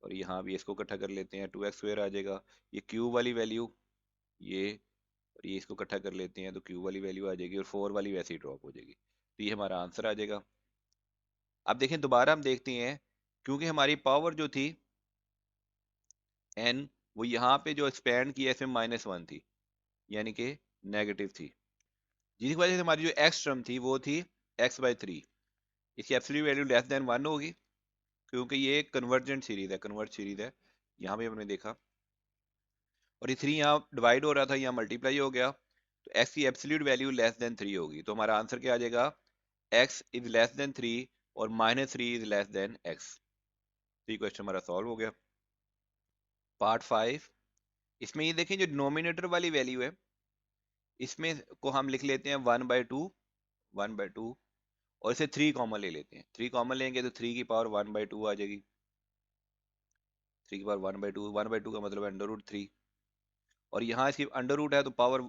और यहाँ भी, इसको इकट्ठा कर लेते हैं, 2x² आ जाएगा। ये क्यूब वाली वैल्यू ये, और ये इसको इकट्ठा कर लेते हैं तो क्यूब वाली वैल्यू आ जाएगी और 4 वाली वैसे ही ड्रॉप हो जाएगी, तो ये हमारा आंसर आ जाएगा। अब देखें दोबारा हम देखते हैं, क्योंकि हमारी पावर जो थी n वो यहाँ पे जो एक्सपेंड किया इसमें -1 थी, यानी कि नेगेटिव थी, जिसकी वजह से हमारी जो x टर्म थी वो थी x/3। इसकी एब्सोल्यूट वैल्यू लेस देन 1 होगी क्योंकि ये कन्वर्जेंट सीरीज है, कन्वर्ट सीरीज है, यहाँ भी हमने देखा। और ये 3 यहाँ डिवाइड हो रहा था, यहाँ मल्टीप्लाई हो गया, तो x की एब्सोल्यूट वैल्यू लेस देन 3 होगी। तो हमारा आंसर क्या आ जाएगा, x इज लेस देन 3 और -3 इज लेस देन x। तो ये क्वेश्चन हमारा सॉल्व हो गया। पार्ट 5, इसमें ये देखें जो डिनोमिनेटर वाली वैल्यू है इसमें को हम लिख लेते हैं 1/2 1/2, और इसे 3 कॉमन ले लेते हैं। 3 कॉमन लेंगे तो 3 की पावर 1/2 आ जाएगी। 3 की पावर 1/2, 1/2 का मतलब √3, और यहाँ इसकी अंडर रूट है तो पावर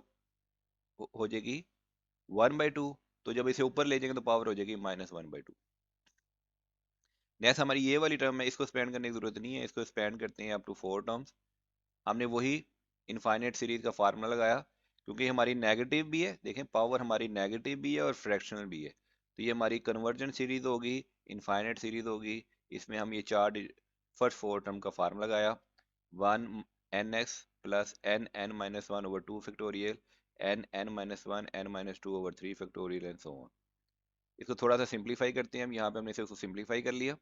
हो जाएगी 1/2, तो जब इसे ऊपर ले जाएंगे तो पावर हो जाएगी -1/2। नेक्स्ट हमारी ये वाली टर्म है, इसको स्पेंड करने की जरूरत नहीं है, इसको स्पेंड करते हैं अप टू 4 टर्म्स। हमने वही इनफाइनाइट सीरीज का फार्मूला लगाया, क्योंकि हमारी नेगेटिव भी है, देखें पावर हमारी नेगेटिव भी है और फ्रैक्शनल भी है, तो ये हमारी कन्वर्जेंट सीरीज होगी, इनफाइनाइट सीरीज होगी। इसमें हम ये फर्स्ट 4 टर्म का फार्मूला लगाया, 1 nx plus n(n-1/2 factorial n(n-1 n-2/3 factorial and so on. इसको थोड़ा सा सिंप्लीफाई करते हैं हम, यहाँ पे हमने इसे उसको सिंप्लीफाई कर लिया,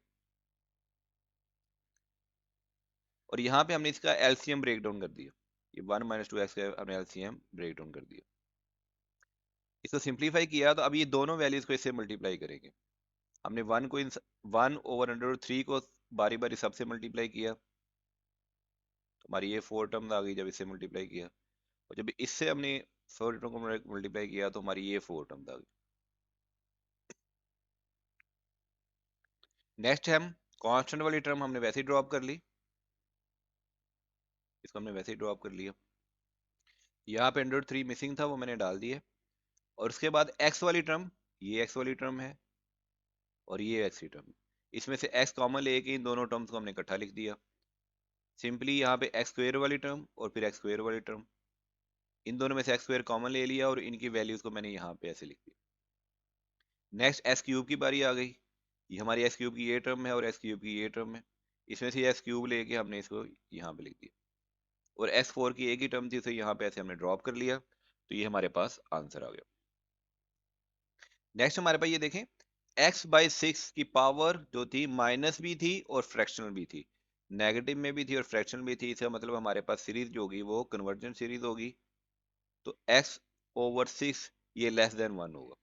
और यहाँ पे हमने इसका एलसीएम ब्रेक डाउन कर दिया। ये 1 - 2x का हमने एलसीएम ब्रेक डाउन कर दिया। इसको सिंप्लीफाई किया तो अब ये दोनों वैल्यूज को इससे मल्टीप्लाई करेंगे। हमने 1/√3 को बारी बारी सबसे मल्टीप्लाई किया, तो हमारी ये 4 टर्म आ गई जब इससे मल्टीप्लाई किया, और जब इससे हमने 4 टर्म को मल्टीप्लाई किया तो हमारी ये 4 टर्म आ गई। नेक्स्ट हम कांस्टेंट वाली टर्म हमने वैसे ही ड्रॉप कर ली, इसको हमने वैसे ही ड्रॉप कर लिया। यहाँ पे √3 मिसिंग था, वो मैंने डाल दिया, और उसके बाद एक्स वाली टर्म, ये एक्स वाली टर्म है और ये एक्स की टर्म, इसमें से एक्स कॉमन लेके इन दोनों टर्म्स को हमने इकट्ठा लिख दिया। सिंपली यहाँ पे एक्स स्क्वायर वाली टर्म और फिर एक्स स्क्वायर वाली टर्म, इन दोनों में से एक्स स्क्वायर कॉमन ले लिया और इनकी वैल्यूज को मैंने यहाँ पे ऐसे लिख दिया। नेक्स्ट एक्स क्यूब की बारी आ गई, ये हमारी एक्स क्यूब की ये टर्म है और एक्स क्यूब की ये टर्म है, इसमें से एक्स क्यूब लेके हमने इसको यहाँ पे लिख दिया, और x4 की एक ही टर्म थी, तो यहाँ पे ऐसे हमने ड्रॉप कर लिया, तो ये हमारे पास आंसर आ गया। नेक्स्ट हमारे पास ये देखें, x/6 की पावर जो थी माइनस भी थी और फ्रैक्शनल भी थी, नेगेटिव में भी थी और फ्रैक्शनल भी थी, इसका मतलब हमारे पास सीरीज जो होगी वो कन्वर्जेंट सीरीज होगी, तो x/6 ये <<1 होगा,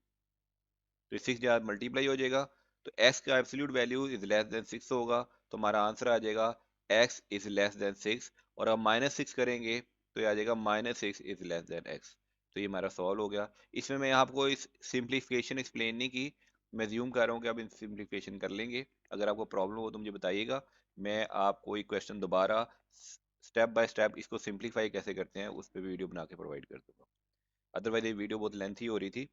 तो 6 जहाँ मल्टीप्लाई हो जाएगा, तो x का एब्सोल्यूट वैल्यू इज <<6 होगा, तो हमारा आंसर आ जाएगा x इज <6, और अब -6 करेंगे तो ये आ जाएगा -6 इज x, तो ये हमारा सॉल्व हो गया। इसमें मैं आपको इस सिंप्लीफिकेशन एक्सप्लेन नहीं की, मैं ज्यूम कर रहा हूँ कि आप इन सिंप्लीफिकेशन कर लेंगे। अगर आपको प्रॉब्लम हो तो मुझे बताइएगा, मैं आपको एक क्वेश्चन दोबारा स्टेप बाय स्टेप इसको सिंप्लीफाई कैसे करते हैं उस पर वीडियो बना के प्रोवाइड कर दूंगा, अदरवाइज ये वीडियो बहुत लेंथी हो रही थी।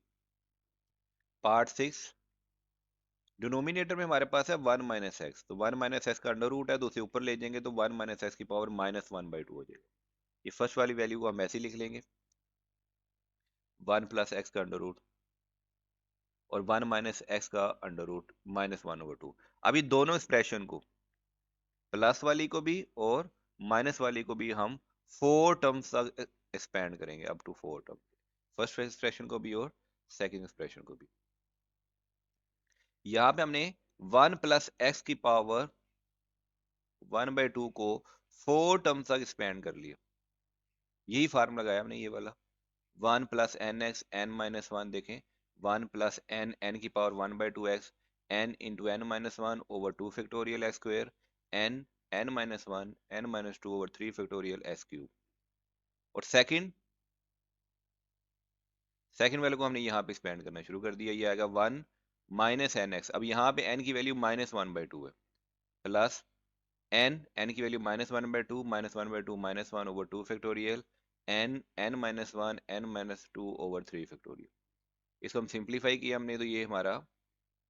पार्ट 6, डिनोमिनेटर में हमारे पास है 1 - x, तो 1 - x का अंडर रूट है, तो उसे ऊपर ले जाएंगे तो 1 - x की पावर -1/2 हो जाएगा। ये फर्स्ट वाली वैल्यू को हम ऐसे ही लिख लेंगे, 1 + x का अंडर रूट और 1 - x का अंडर रूट -1/2। अभी दोनों एक्सप्रेशन को, प्लस वाली को भी और माइनस वाली को भी हम 4 टर्म्स तक एक्सपेंड करेंगे, up to 4 term, first expression को भी और सेकेंड एक्सप्रेशन को भी। यहाँ पे हमने 1 + x की पावर 1/2 को 4 टर्म तक एक्सपेंड कर लिया, यही फार्मूला लगाया हमने ये वाला, 1 + nx n-1, देखें 1 + n n की power 1/2x n × n-1/2 factorial x square n n-1 n-2/3 factorial x cube, और सेकंड वाले को हमने यहाँ पे एक्सपेंड करना शुरू कर दिया, ये आएगा 1 - nx, अब यहाँ पे n की वैल्यू -1/2 है, प्लस n की value -1/2 -1/2 -1/2 factorial n n-1 n-2/3 factorial. इसको हम सिंप्लीफाई किया हमने, तो ये हमारा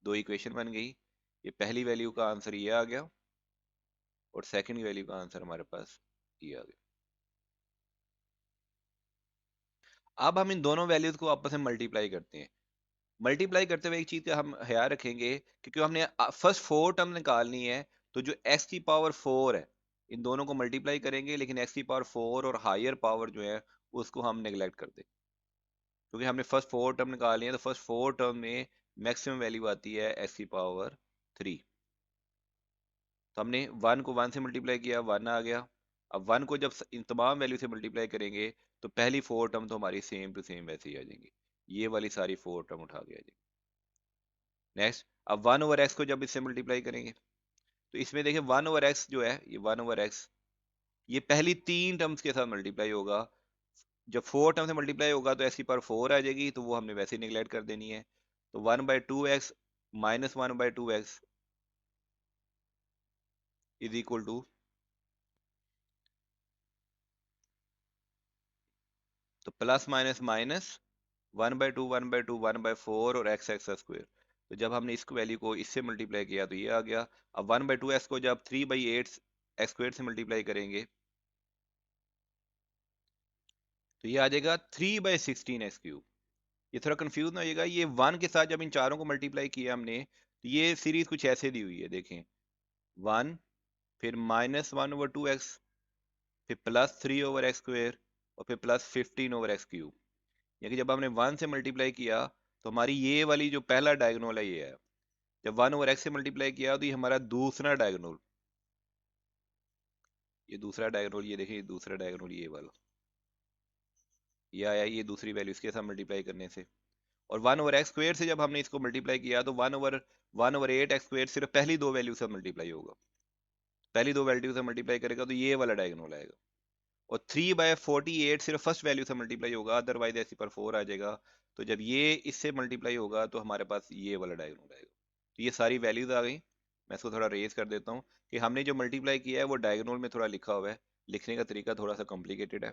दो इक्वेशन बन गई, ये पहली वैल्यू का आंसर ये आ गया और सेकंड वैल्यू का आंसर हमारे पास ये आ गया। अब हम इन दोनों वैल्यूज को आपस में मल्टीप्लाई करते हैं। मल्टीप्लाई करते हुए एक चीज का हम ख्याल रखेंगे, क्योंकि हमने फर्स्ट 4 टर्म निकालनी है, तो जो x की पावर 4 है इन दोनों को मल्टीप्लाई करेंगे, लेकिन x की पावर 4 और हायर पावर जो है उसको हम नेग्लेक्ट कर दें, क्योंकि हमने फर्स्ट 4 टर्म निकालनी है, तो फर्स्ट 4 टर्म में मैक्सिमम वैल्यू आती है x की पावर 3, तो हमने 1 को 1 से मल्टीप्लाई किया, 1 आ गया। अब 1 को जब इन तमाम वैल्यू से मल्टीप्लाई करेंगे तो पहली 4 टर्म तो हमारी सेम टू सेम वैसे ही आ जाएंगी, ये वाली सारी 4 टर्म उठा के आ जाएंगी। नेक्स्ट, अब 1/x को जब इससे मल्टीप्लाई करेंगे, तो इसमें देखिए 1/x जो है, ये 1/x ये पहली 3 टर्म्स के साथ मल्टीप्लाई होगा, जब 4 टर्म से मल्टीप्लाई होगा तो x की पावर 4 आ जाएगी, तो वो हमने वैसे ही निगलेक्ट कर देनी है। तो 1/2x minus 1/2x is equal to, तो प्लस माइनस माइनस 1/2 1/2 1/4 और x स्क्वायर। तो जब हमने इस वैल्यू को इससे मल्टीप्लाई किया तो ये आ गया। अब 1/2x को जब 3/8 एक्स स्क्वायर से मल्टीप्लाई करेंगे तो ये आ जाएगा 3/16 एक्स क्यूब। ये थोड़ा कंफ्यूज ना होइएगा, ये 1 के साथ जब इन चारों को मल्टीप्लाई किया हमने तो ये सीरीज कुछ ऐसे दी हुई है, देखें 1, फिर -1/2x, फिर +3/x स्क्वायर, और फिर +15/x क्यूब। यानी कि जब हमने 1 से मल्टीप्लाई किया तो हमारी ये वाली जो पहला डायगोनल है ये है। जब 1/x से मल्टीप्लाई किया तो ये हमारा दूसरा डायगोनल, ये दूसरा डायगोनल, ये देखिए दूसरा डायगोनल ये वाला, ये आया ये दूसरी वैल्यू इसके साथ मल्टीप्लाई करने से। और 1/x स्क्वायर से जब हमने इसको मल्टीप्लाई किया तो 1/8 एक्स स्क्वायर सिर्फ पहली दो वैल्यू से मल्टीप्लाई होगा, पहली दो वैल्यू से मल्टीप्लाई करेगा तो ये वाला डायगोनल आएगा। और 3/48 सिर्फ फर्स्ट वैल्यू से मल्टीप्लाई होगा, अदरवाइज ऐसी पर 4 आ जाएगा। तो जब ये इससे मल्टीप्लाई होगा तो हमारे पास ये वाला डायगोनल आएगा। तो ये सारी वैल्यूज आ गई। मैं इसको थोड़ा रेज कर देता हूँ कि हमने जो मल्टीप्लाई किया है वो डायगोनल में थोड़ा लिखा हुआ है, लिखने का तरीका थोड़ा सा कॉम्प्लिकेटेड है,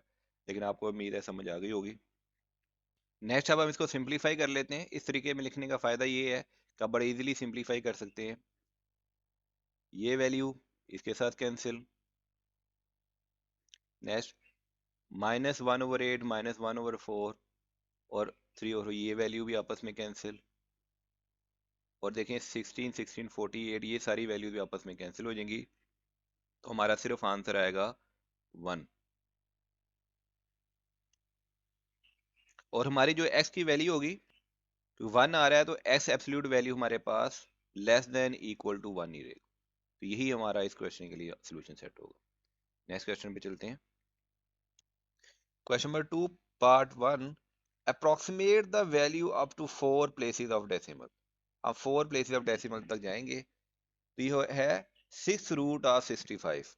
लेकिन आपको उम्मीद है समझ आ गई होगी। नेक्स्ट अब हम इसको सिंप्लीफाई कर लेते हैं। इस तरीके में लिखने का फ़ायदा ये है कि आप बड़े इजीली सिंप्लीफाई कर सकते हैं। ये वैल्यू इसके साथ कैंसिल, नेक्स्ट -1/8 -1/4 और 3 और ये वैल्यू भी आपस में कैंसिल। और देखें 16 16 48 ये सारी वैल्यू भी आपस में कैंसिल हो जाएंगी, तो हमारा सिर्फ आंसर आएगा 1। और हमारी जो x की वैल्यू होगी, तो 1 आ रहा है तो x एब्सोल्यूट वैल्यू हमारे पास लेस देन इक्वल टू 1 ही रहेगा। तो यही हमारा इस क्वेश्चन के लिए सोल्यूशन सेट होगा। नेक्स्ट क्वेश्चन पे चलते हैं। Question number 2 part 1, approximate the value up to 4 places of decimal. हम 4 प्लेसेस ऑफ डेसिमल तक जाएंगे। तो ये है 6 रूट ऑफ 65।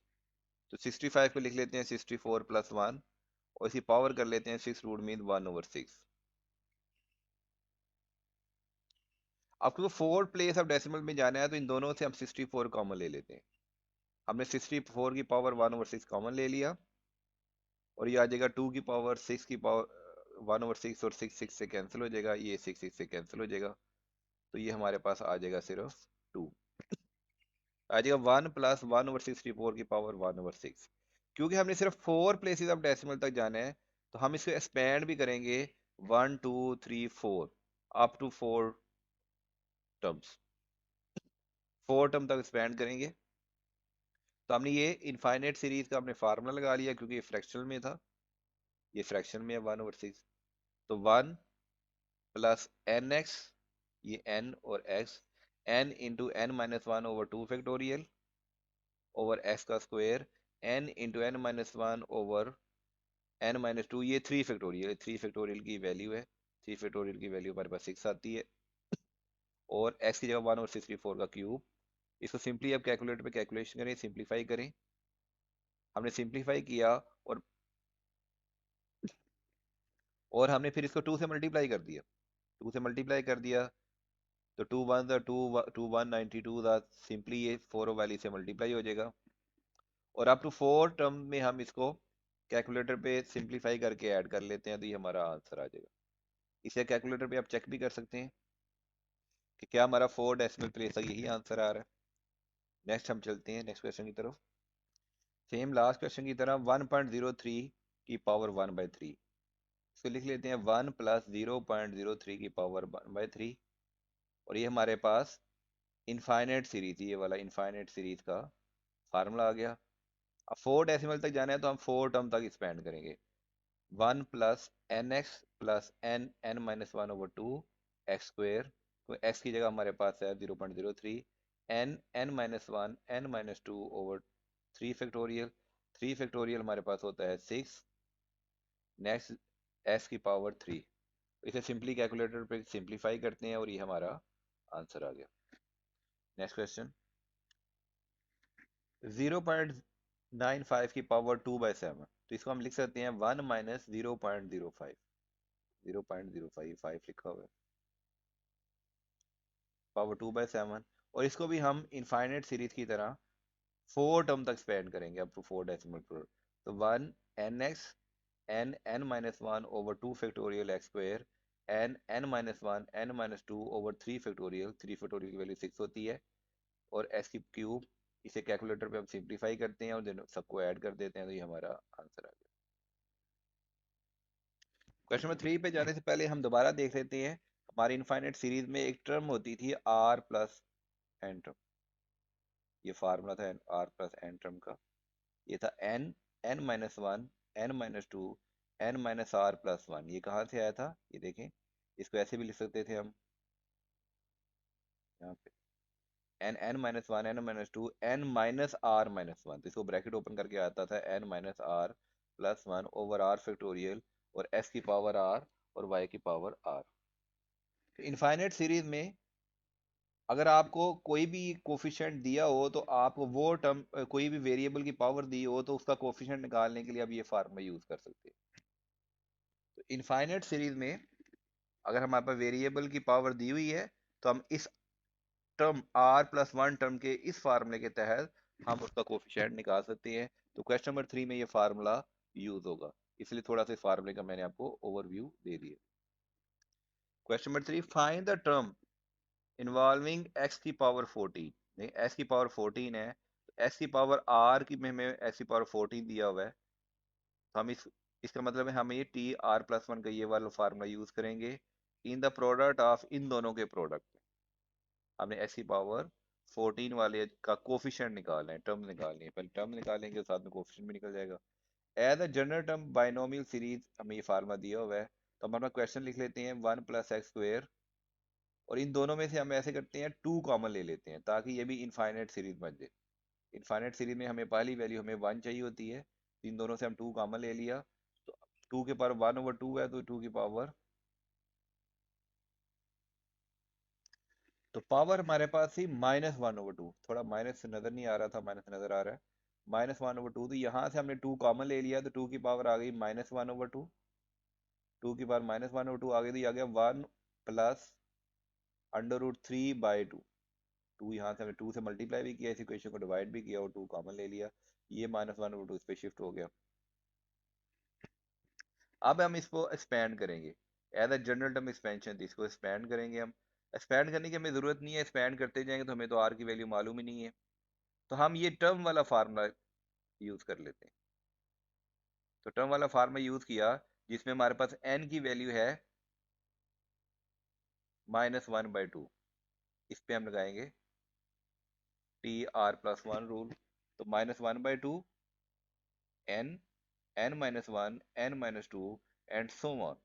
तो 65 को लिख लेते हैं 64 + 1 और इसी पावर कर लेते हैं 6 रूट मीन 1/6। अब क्योंकि 4 प्लेस ऑफ डेसिमल में जाना है तो इन दोनों से हम 64 कॉमन ले लेते हैं। हमने 64 की पावर 1/6 कॉमन ले लिया और ये आ जाएगा 2 की पावर 6 की पावर 1/6 और 6 6 से कैंसिल हो जाएगा, ये 6 6 से कैंसिल हो जाएगा। तो ये हमारे पास आ जाएगा सिर्फ 2, आ जाएगा 1 + 1/64 की पावर 1/6। क्योंकि हमने सिर्फ 4 प्लेसेस ऑफ डेसिमल तक जाना है तो हम इसको एक्सपेंड भी करेंगे 1 2 3 4 अप टू 4 टर्म्स, 4 टर्म तक एक्सपेंड करेंगे। तो हमने ये इनफाइनाइट सीरीज का हमने फार्मूला लगा लिया क्योंकि ये फ्रैक्शनल में था, ये फ्रैक्शन में है 1/6। तो 1 + nx, ये n और x, n into n-1/2 factorial over x का square, n into n-1 over n-2, ये 3 फैक्टोरियल, 3 फैक्टोरियल की वैल्यू है। 3 फैक्टोरियल की वैल्यू हमारे पास 6 आती है। और x की जगह 1/64 का क्यूब। इसको सिंपली अब कैलकुलेटर पे कैलकुलेशन करें, सिंप्लीफाई करें। हमने सिंप्लीफाई किया और हमने फिर इसको 2 से मल्टीप्लाई कर दिया, 2 से मल्टीप्लाई कर दिया तो 2 1 2 2 192 दा सिंपली ये 4 वैल्यू से मल्टीप्लाई हो जाएगा। और अप टू 4 टर्म में हम इसको कैलकुलेटर पे सिंप्लीफाई करके ऐड कर लेते हैं तो ये हमारा आंसर आ जाएगा। इसे कैलकुलेटर पे आप चेक भी कर सकते हैं कि क्या हमारा 4 डेसिमल प्लेस तक यही आंसर आ रहा है। नेक्स्ट हम चलते हैं नेक्स्ट क्वेश्चन की तरफ। सेम लास्ट क्वेश्चन की तरह 1.03 की पावर 1/3, इसको लिख लेते हैं 1 + 0.03 की पावर 1/3। और ये हमारे पास इनफाइनाइट सीरीज, ये वाला इनफाइनाइट सीरीज का फार्मूला आ गया। अब 4 डेसिमल तक जाना है तो हम 4 टर्म तक एक्सपेंड करेंगे। 1 + nx + n-1/2 एक्स स्क्वायर, तो x की जगह हमारे पास है 0.03, n-1 n-2 over 3 factorial, 3 factorial हमारे पास होता है 6, नेक्स्ट x की पावर 3। इसे सिंपली कैलकुलेटर पे सिंप्लीफाई करते हैं और ये हमारा आंसर आ गया। नेक्स्ट क्वेश्चन 0.95 की पावर 2/7, तो इसको हम लिख सकते हैं 1 - 0.05, 0.055 लिखा हुआ है। पावर 2/7, और इसको भी हम इनफाइनाइट सीरीज की तरह 4 टर्म तक स्पेंड करेंगे अप टू 4 डेसिमल प्रोडक्ट। तो 1 nx n-1 over 2 factorial x square n-1 n-2 over 3 factorial, 3 factorial की वैल्यू 6 होती है, और s की क्यूब। इसे कैलकुलेटर पे हम सिंप्लीफाई करते हैं और दोनों सबको ऐड कर देते हैं, तो ये हमारा आंसर आ गया। क्वेश्चन नंबर 3 पे जाने से पहले हम दोबारा देख लेते हैं। हमारी इनफाइनाइट सीरीज में एक टर्म होती थी r प्लस एन टर्म। ये फार्मूला था r प्लस एन टर्म का। ये था n-1 n-2 n-r+1। ये कहाँ से आया था, ये देखें। इसको ऐसे भी लिख सकते थे हम, यहाँ पे n-1 n-2 n-r-1। तो इसको ब्रैकेट ओपन करके आता था n-r+1 ओवर r फैक्टोरियल, और s की पावर r और y की पावर r। इनफाइनाइट सीरीज में अगर आपको कोई भी कोफिशिएंट दिया हो, तो आप वो टर्म, कोई भी वेरिएबल की पावर दी हो, तो उसका कोफिशिएंट निकालने के लिए आप ये फार्मूला यूज कर सकते हैं। तो इनफाइनाइट सीरीज में अगर हमारे पास वेरिएबल की पावर दी हुई है, तो हम इस टर्म r+1 टर्म के इस फार्मूले के तहत हम उसका कोफिशिएंट निकाल सकते हैं। तो क्वेश्चन नंबर 3 में ये फार्मूला यूज होगा, इसलिए थोड़ा सा इस फार्मूले का मैंने आपको ओवरव्यू दे दिया। Question number 3, find the term involving x की पावर 14। नहीं, x की पावर 14 है, तो x की पावर r की में हमें x की पावर 14 दिया हुआ है, तो हम इसका मतलब है हम ये t r+1 का ये वाला फार्मूला यूज करेंगे इन द प्रोडक्ट ऑफ इन दोनों के प्रोडक्ट में। हमने x की पावर 14 वाले का कोफिशिएंट निकालना है, टर्म निकालनी है। पहले टर्म निकालेंगे, साथ में कोफिशिएंट भी निकल जाएगा। As a general term binomial series हमें ये फार्मूला दिया हुआ है, तो हम अपना क्वेश्चन लिख लेते हैं 1+x², और इन दोनों में से हम ऐसे करते हैं 2 कॉमन ले लेते हैं, ताकि ये भी इनफाइनाइट सीरीज बन जाए। इनफाइनाइट सीरीज में हमें पहली वैल्यू हमें 1 चाहिए होती है, इन दोनों से हम 2 कॉमन ले लिया, तो 2 के पावर 1/2 है, तो 2 की पावर, तो पावर हमारे पास थी -1/2। थोड़ा माइनस नजर नहीं आ रहा था, माइनस नजर आ रहा है। -1/2, तो यहाँ से हमने 2 कॉमन ले लिया, तो 2 की पावर आ गई -1/2। 2 की पावर -1/2 आ गई, तो ये आ गया 1 प्लस √3/2। 2 यहाँ से हमने 2 से मल्टीप्लाई भी किया, इस इक्वेशन को डिवाइड भी किया और 2 कॉमन ले लिया। ये -1/2 इस पे शिफ्ट हो गया। अब हम इसको एक्सपेंड करेंगे as a general term expansion, इसको एक्सपेंड करेंगे हम। एक्सपेंड करने की हमें जरूरत नहीं है, एक्सपेंड करते जाएंगे तो हमें तो आर की वैल्यू मालूम ही नहीं है, तो हम ये टर्म वाला फार्मूला यूज कर लेते हैं। तो टर्म वाला फार्मूला यूज किया, जिसमें हमारे पास n की वैल्यू है -1/2। इस पे हम लगाएंगे TR+1 रूल। तो -1/2 n n-1 n-2 and so on.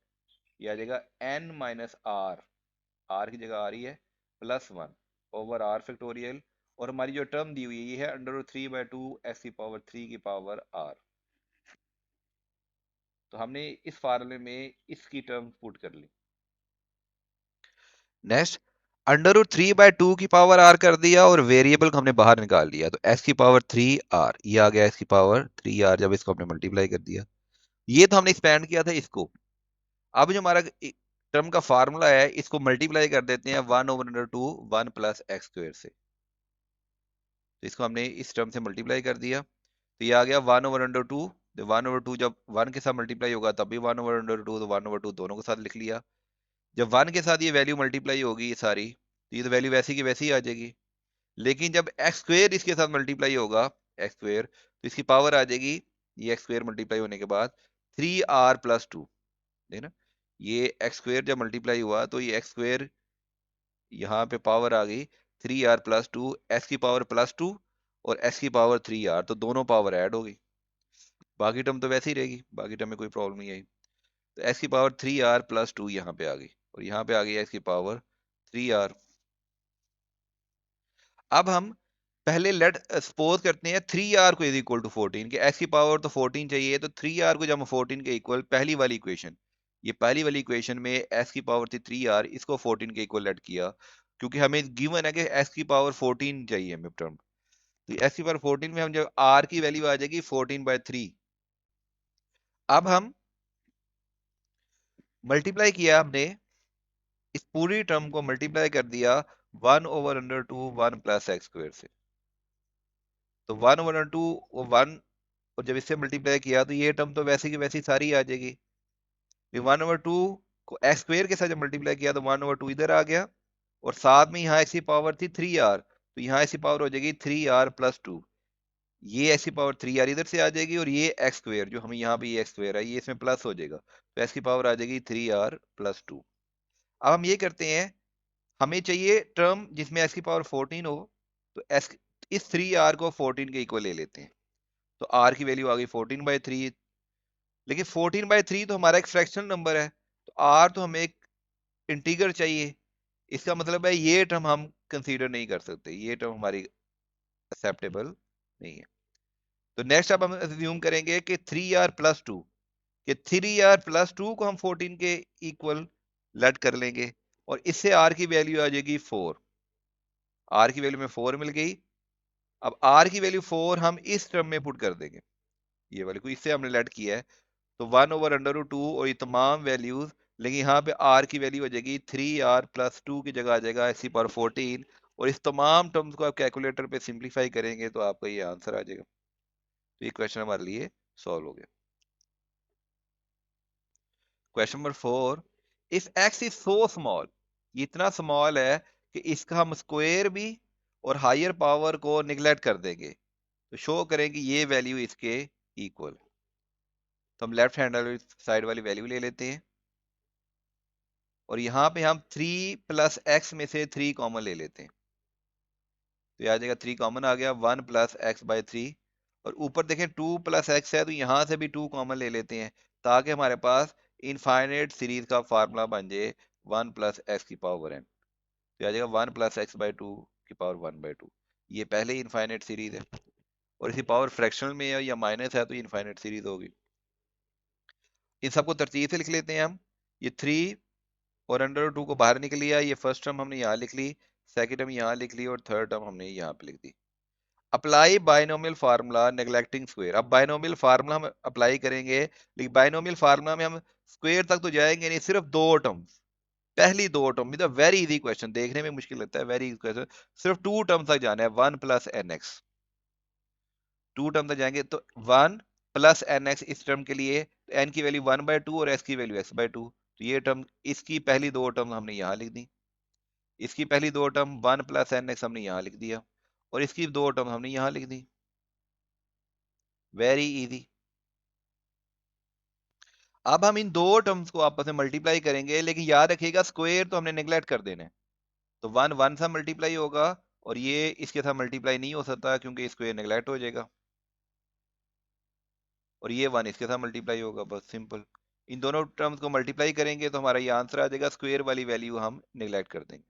ये आ जाएगा n-r, r की जगह आ रही है +1 ओवर r फैक्टोरियल, और हमारी जो टर्म दी हुई है ये है √3/2 x की पावर 3 की पावर r। तो हमने इस फार्मूले में इसकी टर्म पुट कर ली। नेक्स्ट, √3/2 की पावर r कर दिया, और वेरिएबल को हमने बाहर निकाल लिया, तो x की पावर 3r, ये आ गया x की पावर 3r, जब इसको हमने मल्टीप्लाई कर दिया। ये तो हमने एक्सपेंड किया था इसको। अब जो हमारा टर्म का फार्मूला है, इसको मल्टीप्लाई कर देते हैं 1/√2 1 प्लस x² से। तो इसको हमने इस टर्म से मल्टीप्लाई कर दिया, तो ये आ गया 1/√2। 1/2 जब 1 के साथ मल्टीप्लाई होगा तब भी 1/√2, तो 1/2 दोनों के साथ लिख लिया। जब 1 के साथ ये वैल्यू मल्टीप्लाई होगी ये सारी, तो ये तो वैल्यू वैसी की वैसी ही आ जाएगी। लेकिन जब x² इसके साथ मल्टीप्लाई होगा, x², तो इसकी पावर आ जाएगी, ये x² मल्टीप्लाई होने के बाद 3r+2। देखना, ये x² जब मल्टीप्लाई हुआ, तो ये x² यहाँ पे पावर आ गई 3r+2, x की पावर +2 और x की पावर 3r, तो दोनों पावर ऐड हो गई। बाकी टर्म तो वैसे ही रहेगी, बाकी टर्म में कोई प्रॉब्लम नहीं आई। तो x की पावर 3r+2 यहाँ पे आ गई, और यहाँ पे आ गई x की पावर 3r। अब हम पहले लेट सपोज करते हैं 3r को इज इक्वल टू 14, कि x की पावर तो 14 चाहिए, तो 3r को जब हम 14 के इक्वल, पहली वाली इक्वेशन, ये पहली वाली इक्वेशन में x की पावर थी 3r, इसको 14 के इक्वल लेट किया, क्योंकि हमें गिवन है कि x की पावर 14 चाहिए हमें टर्म। तो x की पावर 14 में हम जब r की वैल्यू आ जाएगी 14/3। अब हम मल्टीप्लाई किया, हमने इस पूरी टर्म को मल्टीप्लाई कर दिया 1/√2 1 प्लस एक्स स्क्वायर से। तो 1/2 वो 1, और जब इससे मल्टीप्लाई किया तो ये टर्म तो वैसे की वैसी सारी आ जाएगी। 1/2 को एक्स स्क्वायर के साथ जब मल्टीप्लाई किया तो 1/2 इधर आ गया, और साथ में यहाँ एक्स की पावर थी 3r, तो यहाँ एक्स की पावर हो जाएगी 3r+2। ये एक्स की पावर 3r इधर से आ जाएगी, और ये एक्स स्क्वायर जो हमें यहाँ पे ये एक्स स्क्वायर है ये इसमें प्लस हो जाएगा, तो एक्स की पावर आ जाएगी 3r+2। अब हम ये करते हैं, हमें चाहिए टर्म जिसमें एक्स की पावर 14 हो, तो एस इस 3r को 14 के इक्वल ले लेते हैं। तो r की वैल्यू आ गई 14/3, लेकिन 14/3 तो हमारा एक फ्रैक्शनल नंबर है, तो r तो हमें एक इंटीगर चाहिए। इसका मतलब है ये टर्म हम कंसीडर नहीं कर सकते, ये टर्म हमारी एक्सेप्टेबल नहीं है। तो नेक्स्ट अब हम अज्यूम करेंगे कि 3r+2, कि 3r+2 को हम 14 के इक्वल लेट कर लेंगे, और इससे r की वैल्यू आ जाएगी 4। r की वैल्यू में 4 मिल गई। अब r की वैल्यू 4 हम इस टर्म में पुट कर देंगे, ये वाले को इससे हमने लेट किया है, तो 1/√2 और ये तमाम वैल्यूज, लेकिन यहाँ पे r की वैल्यू हो जाएगी 3r+2 की जगह आ जाएगा एक्स की पावर 14, और इस तमाम टर्म्स को आप कैलकुलेटर पे सिंप्लीफाई करेंगे तो आपका ये आंसर आ जाएगा। तो ये क्वेश्चन हमारे लिए सॉल्व हो गया। Question number 4, if x is so small, ये इतना स्मॉल है कि इसका हम स्क्वायर भी और हायर पावर को निगलेक्ट कर देंगे, तो शो करें कि ये वैल्यू इसके इक्वल। तो हम लेफ्ट हैंड वाली साइड वाली वैल्यू ले लेते हैं, और यहाँ पे हम 3+x में से 3 कॉमन ले लेते हैं, तो ये आ जाएगा 3 कॉमन आ गया, 1+x/3, और ऊपर देखें 2+x है तो यहाँ से भी 2 कॉमन ले लेते हैं, ताकि हमारे पास इनफाइनाइट सीरीज का फार्मूला बन जाए 1+x⁴n। तो आ जाएगा 1+x/2 की पावर 1/2। ये पहले ही इनफाइनाइट सीरीज है, और इसी पावर फ्रैक्शनल में है या माइनस है तो इनफाइनाइट सीरीज होगी। इन सबको तरतीब से लिख लेते हैं हम। ये 3 और √2 को बाहर निकल लिया, ये फर्स्ट टर्म हमने यहाँ लिख ली, सेकंड टर्म यहाँ लिख ली, और थर्ड टर्म हमने यहाँ पे लिख दी। Apply binomial formula neglecting square. अब बाइनोमियल फार्मूला हम अप्लाई करेंगे, लेकिन बाइनोमियल फार्मूला में हम स्क्वायर तक तो जाएंगे नहीं, सिर्फ दो टर्म्स, पहली दो टर्म में, वेरी इजी क्वेश्चन, देखने में मुश्किल लगता है, वेरी इजी क्वेश्चन, सिर्फ टू टर्म्स तक जाना है, 1+nx, टू टर्म तक जाएंगे, तो 1+nx इस टर्म के लिए, n की वैल्यू 1/2 और s की वैल्यू x/2, तो ये टर्म, इसकी पहली दो टर्म हमने यहाँ लिख दी, इसकी पहली दो टर्म 1+nx हमने यहाँ लिख दिया, और इसकी दो टर्म हमने यहाँ लिख दी, वेरी इजी। अब हम इन दो टर्म्स को आपस में मल्टीप्लाई करेंगे, लेकिन याद रखिएगा स्क्वायर तो हमने नेग्लेक्ट कर देना है, तो 1 से मल्टीप्लाई होगा, और ये इसके साथ मल्टीप्लाई नहीं हो सकता क्योंकि स्क्वायर नेग्लेक्ट हो जाएगा, और ये 1 इसके साथ मल्टीप्लाई होगा, बस सिंपल। इन दोनों टर्म्स को मल्टीप्लाई करेंगे तो हमारा ये आंसर आ जाएगा, स्क्वायर वाली वैल्यू हम नेग्लेक्ट कर देंगे,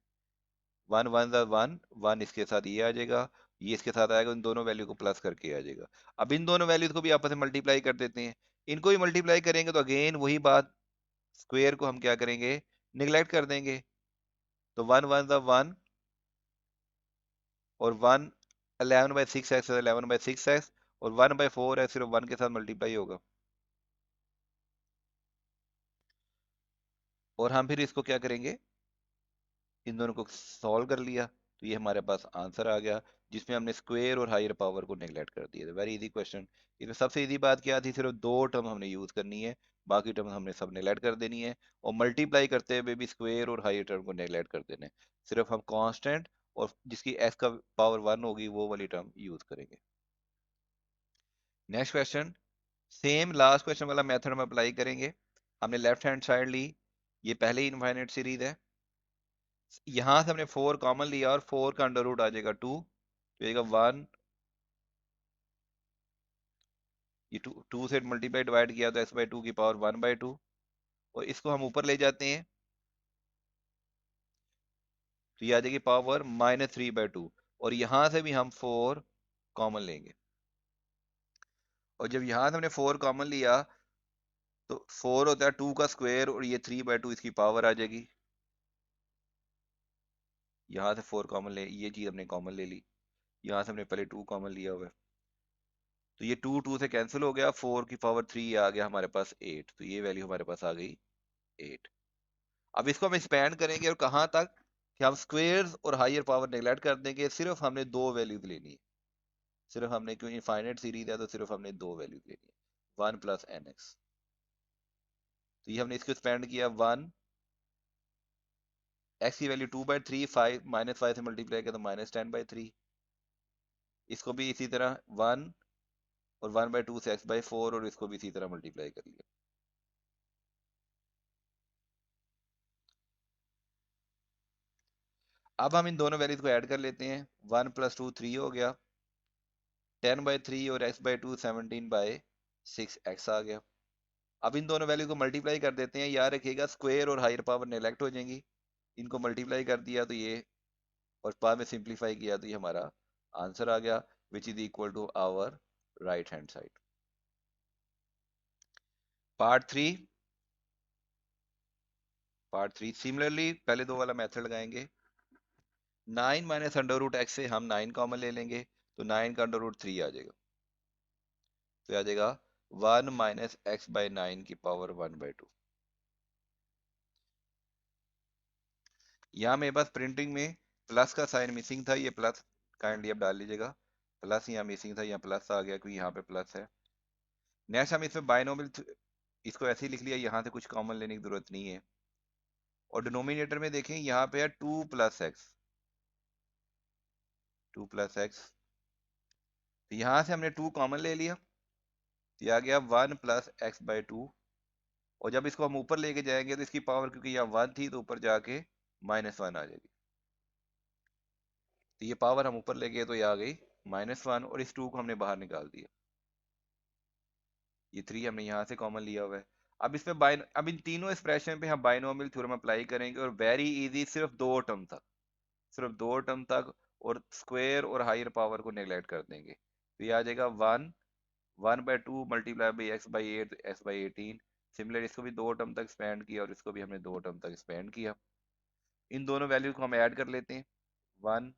1 1 1 इसके साथ ये आ जाएगा, ये इसके साथ आएगा, इन दोनों वैल्यू को प्लस करके आ जाएगा। अब इन दोनों वैल्यूज को भी आपस में मल्टीप्लाई कर देते हैं, इनको भी मल्टीप्लाई करेंगे तो अगेन वही बात, स्क्वायर को हम क्या करेंगे, निगलेक्ट कर देंगे, तो 1 1 और 1 11/6x 11/6x, और 1/4 है, सिर्फ 1 के साथ मल्टीप्लाई होगा, और हम फिर इसको क्या करेंगे, इन दोनों को सॉल्व कर लिया, तो ये हमारे पास आंसर आ गया, जिसमें हमने स्क्वायर और हायर पावर को नेगलेक्ट कर दिया। Very easy question. इसमें सबसे इजी बात क्या थी, सिर्फ दो टर्म हमने यूज करनी है, बाकी टर्म हमने सब नेगलेक्ट कर देनी है, और मल्टीप्लाई करते हुए भी स्क्वायर और हायर टर्म को नेगलेक्ट कर देना है, सिर्फ हम कांस्टेंट और जिसकी s का पावर 1 होगी वो वाली टर्म यूज करेंगे। Next question, same last question वाला मेथड हम अप्लाई करेंगे। हमने लेफ्ट हैंड साइड ली, ये पहले ही इनफाइनाइट सीरीज है, यहां से हमने 4 कॉमन लिया, और 4 का अंडर रूट आ जाएगा 2, तो आएगा 1, ये 2 से मल्टीप्लाई डिवाइड किया तो x/2 की पावर 1/2, और इसको हम ऊपर ले जाते हैं तो ये आ जाएगी पावर -3/2, और यहां से भी हम 4 कॉमन लेंगे, और जब यहां से हमने 4 कॉमन लिया तो 4 होता है 2 का स्क्वायर, और ये 3/2 इसकी पावर आ जाएगी, यहाँ से 4 कॉमन ले, ये चीज हमने कॉमन ले ली, यहाँ से हमने पहले 2 कॉमन लिया हुआ है, तो ये 2 2 से कैंसिल हो गया, 4 की पावर 3 आ गया हमारे पास 8, तो ये वैल्यू हमारे पास आ गई 8। अब इसको हम एक्सपेंड करेंगे, और कहाँ तक, कि हम स्क्वेयर्स और हायर पावर नेगलेक्ट कर देंगे, सिर्फ हमने दो वैल्यूज लेनी है। सिर्फ हमने, क्यों इनफाइनाइट सीरीज है तो सिर्फ हमने दो वैल्यूज लेनी है, 1 + nx। तो ये हमने इसको स्पेंड किया 1, x की वैल्यू 2/3, 5 -5 से मल्टीप्लाई किया तो -10/3। इसको भी इसी तरह 1 और 1/2 से x/4, और इसको भी इसी तरह मल्टीप्लाई कर लिया। अब हम इन दोनों वैल्यूज को ऐड कर लेते हैं, 1 + 2 3 हो गया, 10/3 और x/2 17/6x आ गया। अब इन दोनों वैल्यू को मल्टीप्लाई कर देते हैं, याद रखिएगा स्क्वायर और हायर पावर नेगलेक्ट हो जाएंगी। इनको मल्टीप्लाई कर दिया तो ये, और बाद में सिंप्लीफाई किया तो ये हमारा आंसर आ गया, which is equal to our right hand side. Part three. Similarly पहले दो वाला मेथड लगाएंगे। 9 माइनस √x से हम 9 कॉमन ले लेंगे, तो 9 का √3 आ जाएगा। तो आ जाएगा 1 - x/9 की पावर 1/2। यहाँ मेरे पास प्रिंटिंग में प्लस का साइन मिसिंग था, ये प्लस काइंडली अब डाल लीजिएगा। प्लस यहाँ मिसिंग था, यहाँ प्लस आ गया क्योंकि यहाँ पे प्लस है। नेक्स्ट हम इसमें बाइनोमियल, इसको ऐसे ही लिख लिया, यहाँ से कुछ कॉमन लेने की जरूरत नहीं है। और डिनोमिनेटर में देखें यहाँ पे है 2 + x, 2 + x। तो यहाँ से हमने 2 कॉमन ले लिया, तो ये आ गया 1 + x/2। और जब इसको हम ऊपर लेके जाएंगे तो इसकी पावर, क्योंकि यहाँ 1 थी तो ऊपर जाके -1 आ जाएगी। तो ये पावर हम ऊपर ले गए तो ये आ गई -1, और इस 2 को हमने बाहर निकाल दिया। ये 3 हमने यहाँ से कॉमन लिया हुआ है। अब इसमें अब इन तीनों एक्सप्रेशन पे हम बाइनोमियल थ्योरम अप्लाई करेंगे, और वेरी इजी, सिर्फ दो टर्म तक, सिर्फ दो टर्म तक, और स्क्वायर और हायर पावर को नेग्लेक्ट कर देंगे। तो ये आ जाएगा 1/2 × x/8 x/18। सिमिलर इसको भी दो टर्म तक एक्सपेंड किया, और इसको भी हमने दो टर्म तक एक्सपेंड किया। इन दोनों वैल्यू को हम ऐड कर लेते हैं। 1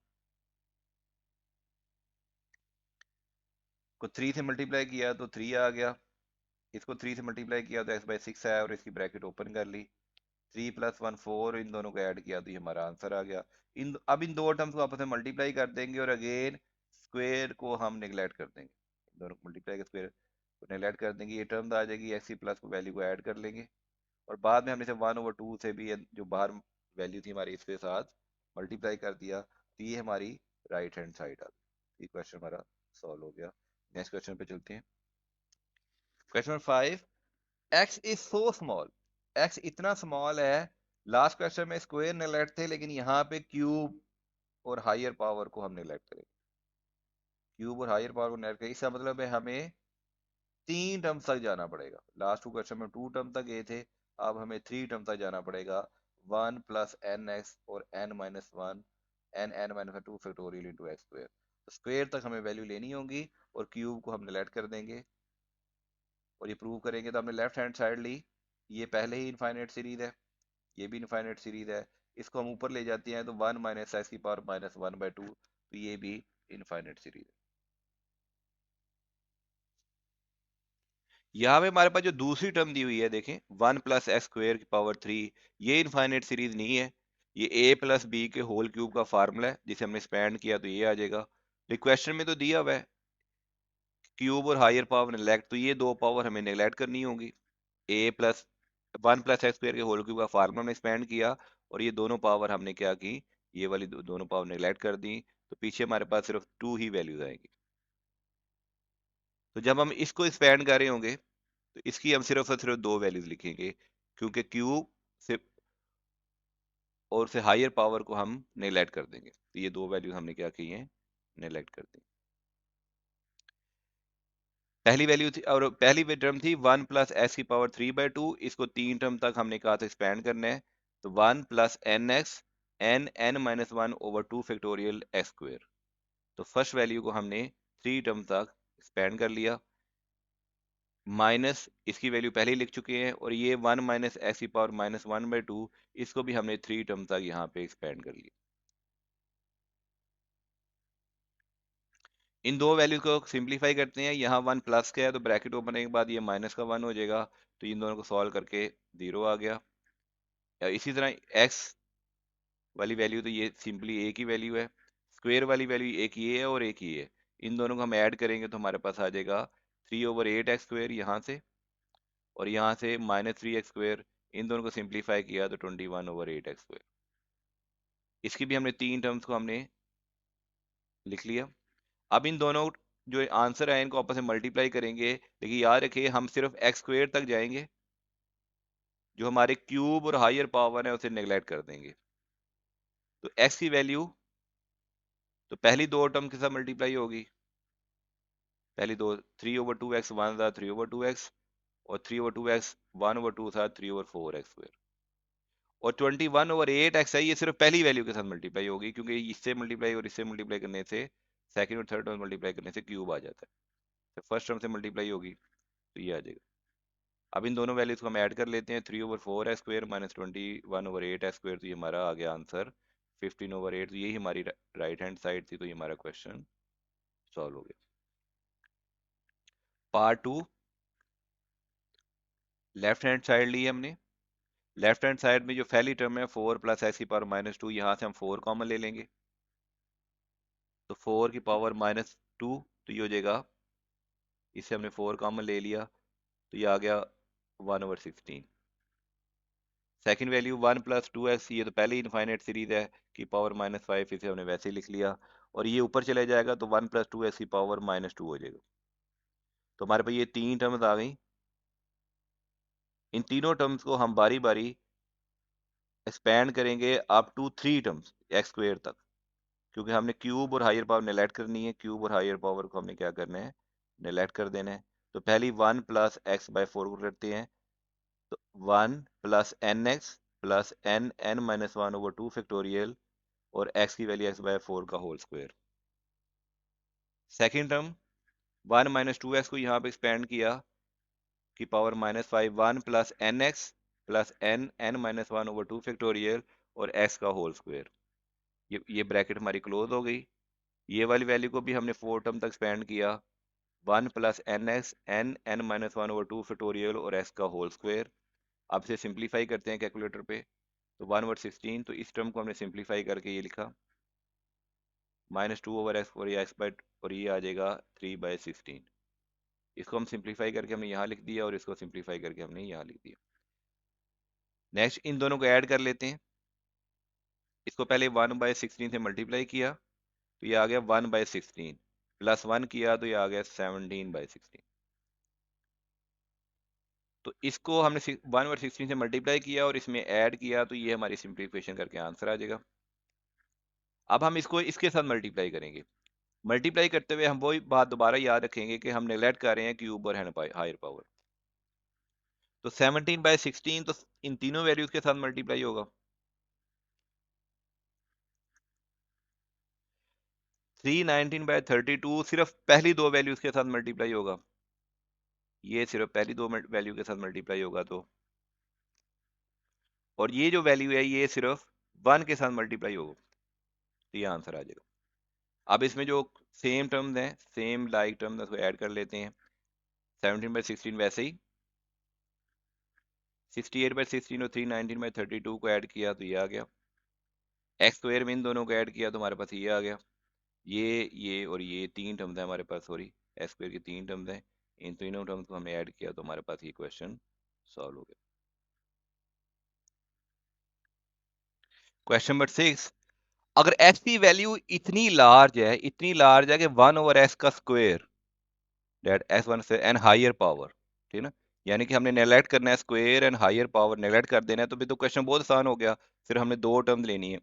को 3 से मल्टीप्लाई किया तो 3 आ गया, इसको 3 से मल्टीप्लाई किया तो x/6 आया, और इसकी ब्रैकेट ओपन कर ली। 3 + 1 4, इन दोनों को ऐड किया तो ये हमारा आंसर आ गया। अब इन दो टर्म्स को आपस में मल्टीप्लाई कर देंगे, और अगेन स्क्वायर को हम नेग्लेक्ट कर देंगे। इन दोनों को मल्टीप्लाई कर स्क्वायर को नेग्लेक्ट कर देंगे, ये टर्म आ जाएगी, x की प्लस को वैल्यू को ऐड कर लेंगे। और बाद में हमने से 1/2 से भी जो बाहर वैल्यू थी हमारी, इसके साथ मल्टीप्लाई कर दिया, तो ये हमारी राइट हैंड साइड आ गई। ये क्वेश्चन हमारा सॉल्व हो गया। नेक्स्ट क्वेश्चन पे चलते हैं। Question number 5, x is so small, x इतना स्मॉल है। लास्ट क्वेश्चन में स्क्वायर नेग्लेक्ट थे, लेकिन यहाँ पे क्यूब और हायर पावर को हम नेग्लेक्ट करेंगे। क्यूब और हायर पावर को नेग्लेक्ट करेंगे, इसका मतलब है हमें 3 टर्म तक जाना पड़ेगा। लास्ट टू क्वेश्चन में 2 टर्म तक गए थे, अब हमें 3 टर्म तक जाना पड़ेगा। 1 + nx और n-1, n(n-2) factorial into x square. Square तक हमें वैल्यू लेनी होगी, और क्यूब को हम नेग्लेक्ट कर देंगे। और ये प्रूव करेंगे तो हमने लेफ्ट हैंड साइड ली, ये पहले ही इनफाइनाइट सीरीज है, ये भी इनफाइनाइट सीरीज है। इसको हम ऊपर ले जाते हैं तो 1 - x की पावर -1/2, तो ये भी इनफाइनाइट सीरीज है। यहाँ पे हमारे पास जो दूसरी टर्म दी हुई है, देखें 1 + x² की पावर 3, ये इनफाइनाइट सीरीज नहीं है, ये a + b के होल क्यूब का फार्मूला है, जिसे हमने एक्सपेंड किया तो ये आ जाएगा। क्वेश्चन में तो दिया हुआ है क्यूब और हायर पावर नेग्लेक्ट, तो ये दो पावर हमें नेग्लेक्ट करनी होगी। a+ 1 + x² के होल क्यूब का फार्मूला हमने एक्सपेंड किया, और ये दोनों पावर हमने क्या की, ये वाली दोनों पावर नेग्लेक्ट कर दी, तो पीछे हमारे पास सिर्फ 2 ही वैल्यूज आएंगी। तो जब हम इसको एक्सपेंड कर रहे होंगे तो इसकी हम सिर्फ और सिर्फ दो वैल्यूज लिखेंगे, क्योंकि क्यूब से और से हायर पावर को हम नेग्लेक्ट कर देंगे, तो ये दो वैल्यूज हमने क्या की हैं, नेग्लेक्ट कर दी। पहली वैल्यू थी, और पहली टर्म थी 1 + x की पावर 3/2, इसको 3 टर्म तक हमने कहा था एक्सपेंड करना है, तो 1 + nx n(n-1/2 फैक्टोरियल x²। तो फर्स्ट वैल्यू को हमने 3 टर्म तक एक्सपेंड कर लिया, माइनस इसकी वैल्यू पहले ही लिख चुके हैं, और ये 1 - x की पावर -1/2, इसको भी हमने 3 टर्म तक यहाँ पे एक्सपेंड कर लिया। इन दो वैल्यू को सिंप्लीफाई करते हैं, यहाँ 1 प्लस का है तो ब्रैकेट ओपन करने के बाद ये माइनस का 1 हो जाएगा, तो इन दोनों को सॉल्व करके 0 आ गया। या इसी तरह x वाली वैल्यू तो ये सिंपली ए की वैल्यू है, स्क्वेयर वाली वैल्यू एक ये है और एक ये है, इन दोनों को हम ऐड करेंगे तो हमारे पास आ जाएगा 3/8 x² यहाँ से, और यहाँ से -3 x², इन दोनों को सिंप्लीफाई किया तो 21/8 x²। इसकी भी हमने तीन टर्म्स को हमने लिख लिया। अब इन दोनों जो आंसर है इनको आपस में मल्टीप्लाई करेंगे, लेकिन याद रखिए हम सिर्फ x² तक जाएंगे, जो हमारे क्यूब और हायर पावर है उसे नेग्लेक्ट कर देंगे। तो x की वैल्यू तो पहली दो टर्म के साथ मल्टीप्लाई होगी, पहली दो 3/2x 1 था 3/2x, और 3/2x 1/2 था 3/4 x², और 21/8 x है ये सिर्फ पहली वैल्यू के साथ मल्टीप्लाई होगी, क्योंकि इससे मल्टीप्लाई और इससे मल्टीप्लाई करने से सेकंड और थर्ड टर्म मल्टीप्लाई करने से क्यूब आ जाता है, तो फर्स्ट टर्म से मल्टीप्लाई होगी तो ये आ जाएगा। अब इन दोनों वैल्यूज को हम ऐड कर लेते हैं, 3/4 x² माइनस 21/8 x², तो ये हमारा आ गया आंसर 15/8। तो यही हमारी राइट हैंड साइड थी, तो ये हमारा क्वेश्चन सॉल्व हो गया। पार्ट 2, लेफ्ट हैंड साइड ली हमने। लेफ्ट हैंड साइड में जो पहली टर्म है 4 + x⁻², यहाँ से हम 4 कॉमन ले लेंगे, तो 4 की पावर -2, तो ये हो जाएगा, इससे हमने 4 कॉमन ले लिया तो ये आ गया 1/16। सेकंड वैल्यू 1 + 2x, ये तो पहले ही इनफाइनाइट सीरीज है की पावर -5, इसे हमने वैसे ही लिख लिया, और ये ऊपर चले जाएगा तो 1 + 2x की पावर -2 हो जाएगा। तो हमारे पास ये तीन टर्म्स आ गई। इन तीनों टर्म्स को हम बारी बारी एक्सपैंड करेंगे अप टू 3 टर्म्स x² तक, क्योंकि हमने क्यूब और हायर पावर नेलेक्ट करनी है, क्यूब और हायर पावर को हमने क्या करना है, नेलेक्ट कर देना है। तो पहली 1 + x/4 को करते हैं, तो 1 + nx + n(n−1/2 फैक्टोरियल), और x की वैल्यू x/4 का whole square. Second term 1 - 2x को यहाँ पे एक्सपेंड किया की पावर -5, 1 + nx + n(n−1/2 फैक्टोरियल), और x का होल स्क्वायर। ये ब्रैकेट हमारी क्लोज हो गई। ये वाली वैल्यू को भी हमने 4 टर्म तक एक्सपेंड किया, 1 + nx n(n−1/2 फैक्टोरियल और x का होल स्क्वायर। अब इसे सिंप्लीफाई करते हैं कैलकुलेटर पे, तो 1/16, तो इस टर्म को हमने सिंप्लीफाई करके ये लिखा -2/x, और ये और ये आ जाएगा 3/16। इसको हम सिंप्लीफाई करके हमने यहाँ लिख दिया, और इसको सिंप्लीफाई करके हमने यहाँ लिख दिया। नेक्स्ट इन दोनों को ऐड कर लेते हैं। इसको पहले 1/16 से मल्टीप्लाई किया तो ये आ गया 1/16, प्लस 1 किया तो ये आ गया 17/16। तो इसको हमने 1/16 से मल्टीप्लाई किया और इसमें ऐड किया, तो ये हमारी सिंप्लीफिकेशन करके आंसर आ जाएगा। अब हम इसको इसके साथ मल्टीप्लाई करेंगे। मल्टीप्लाई करते हुए हम वही बात दोबारा याद रखेंगे कि हम नेग्लेक्ट कर रहे हैं क्यूब और हायर पावर। तो 17/16 तो इन तीनों वैल्यूज के साथ मल्टीप्लाई होगा। 319/32 सिर्फ पहली दो वैल्यूज के साथ मल्टीप्लाई होगा, ये सिर्फ पहली दो वैल्यू के साथ मल्टीप्लाई होगा तो, और ये जो वैल्यू है ये सिर्फ 1 के साथ मल्टीप्लाई होगा, तो ये आंसर आ जाएगा। अब इसमें जो सेम टर्म्स हैं, सेम लाइक टर्म्स, उसको ऐड कर लेते हैं। 17/16 वैसे ही, 68/16 और 319/32 को ऐड किया तो ये आ गया। x² में इन दोनों को ऐड किया तो हमारे पास ये आ गया। ये और ये तीन टर्म्स है हमारे पास, सॉरी x² की तीन टर्म्स हैं, इन तीनों टर्म्स को हमने ऐड किया तो हमारे पास ये क्वेश्चन सॉल्व हो गया। क्वेश्चन नंबर 6, अगर x की वैल्यू इतनी लार्ज है, कि 1/s का स्क्वायर, डेट s1 से n हायर पावर, ठीक है ना, यानी कि हमने नेगलेक्ट करना है square and higher power, neglect कर देना है, तो फिर तो क्वेश्चन बहुत आसान हो गया, फिर हमने दो टर्म लेनी है।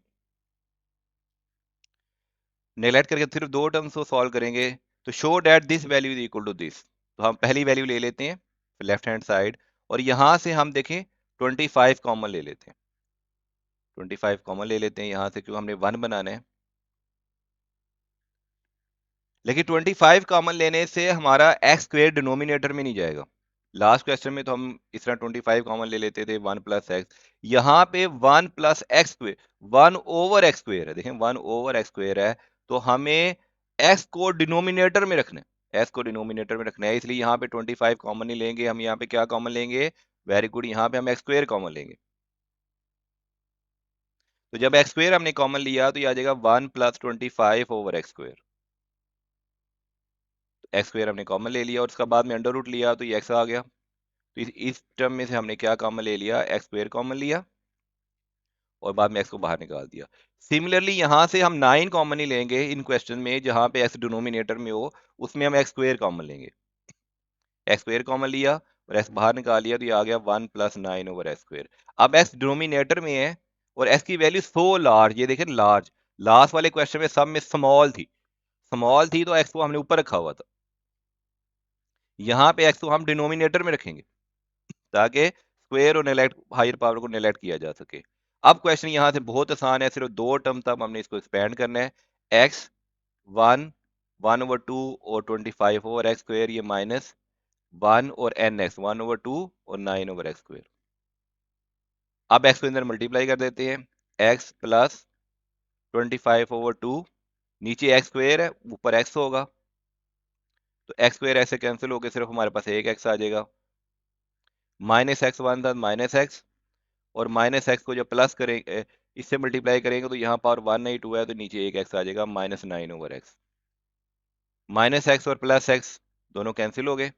नेगलेक्ट करके सिर्फ दो टर्म्स को सॉल्व करेंगे, तो show that this value is equal to this, तो हम पहली वैल्यू ले लेते हैं लेफ्ट हैंड साइड, और यहां से हम देखें 25 कॉमन ले लेते हैं, 25 कॉमन ले लेते हैं यहां से, क्योंकि हमने 1 बनाना है। लेकिन 25 कॉमन लेने से हमारा x² डिनोमिनेटर में नहीं जाएगा। लास्ट क्वेश्चन में तो हम इस तरह 25 कॉमन ले लेते थे, 1 + x, यहाँ पे 1 + x², 1/x² है, देखें 1/x² है, तो हमें x को डिनोमिनेटर में रखना है, x को डिनोमिनेटर में रखना है, इसलिए यहाँ पे 25 कॉमन नहीं लेंगे हम, यहाँ पे क्या कॉमन लेंगे, वेरी गुड, यहाँ पे हम x² कॉमन लेंगे। तो जब एक्स स्क्वेयर हमने कॉमन लिया तो ये आ जाएगा 1 plus 25 over x square. X square हमने कॉमन ले लिया और उसका बाद में अंडर रूट लिया तो ये एक्स आ गया। तो इस टर्म में से हमने क्या कॉमन ले लिया, एक्स स्क्वेयर कॉमन लिया और बाद में एक्स को बाहर निकाल दिया। सिमिलरली यहाँ से हम 9 कॉमन ही लेंगे इन क्वेश्चन में, जहाँ पे एक्स डिनोमिनेटर में हो उसमें हम एक्स स्क्वेयर कॉमन लेंगे। एक्स स्क्वेयर कॉमन लिया और एक्स बाहर निकाल लिया तो ये आ गया 1 प्लस 9 ओवर एक्स स्क्वेयर। अब एक्स डिनोमिनेटर में है और एक्स की वैल्यू सो लार्ज, ये देखें लार्ज, लास्ट वाले क्वेश्चन में सब में स्मॉल थी तो एक्स को हमने ऊपर रखा हुआ था, यहाँ पे एक्स को हम डिनोमिनेटर में रखेंगे ताकि स्क्वायर और नेलेक्ट हायर पावर को नेलेक्ट किया जा सके। अब क्वेश्चन यहाँ से बहुत आसान है, सिर्फ दो टर्म तक हमने इसको एक्सपेंड करना है। एक्स 1 1/2 और 25 ओवर एक्स स्क्वायर, ये माइनस 1 और एन एक्स 1/2 और 9 ओवर एक्स स्क्वायर। अब एक्स को अंदर मल्टीप्लाई कर देते हैं, एक्स प्लस 25/2, नीचे एक्स स्क्वायर है ऊपर एक्स होगा तो एक्स स्क्वायर ऐसे कैंसिल होकर सिर्फ हमारे पास एक एक्स आ जाएगा। माइनस एक्स वन था माइनस एक्स, और माइनस एक्स को जब प्लस करेंगे इससे मल्टीप्लाई करेंगे तो यहाँ पावर 1 नहीं 2 है तो नीचे एक एक्स आ जाएगा, -9 ओवर एक्स। माइनस एक्स और प्लस एक्स दोनों कैंसिल हो गए,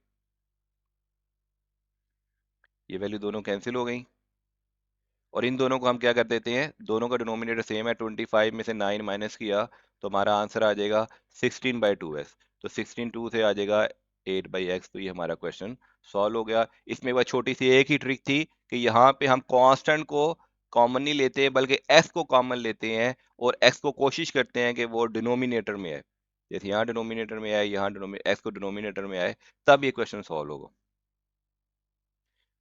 ये वैल्यू दोनों कैंसिल हो गई और इन दोनों को हम क्या कर देते हैं, दोनों का डिनोमिनेटर सेम है, 25 में से 9 माइनस किया तो हमारा आंसर आ जाएगा 16/2x। तो 16 2 से आ जाएगा 8/x। तो ये हमारा क्वेश्चन सॉल्व हो गया। इसमें वह छोटी सी एक ही ट्रिक थी कि यहाँ पे हम कांस्टेंट को कॉमन नहीं लेते बल्कि x को कॉमन लेते हैं और x को कोशिश करते हैं कि वो डिनोमिनेटर में आए। जैसे यहाँ डिनोमिनेटर में आए, यहाँ x को डिनोमिनेटर में आए, तब ये क्वेश्चन सॉल्व होगा।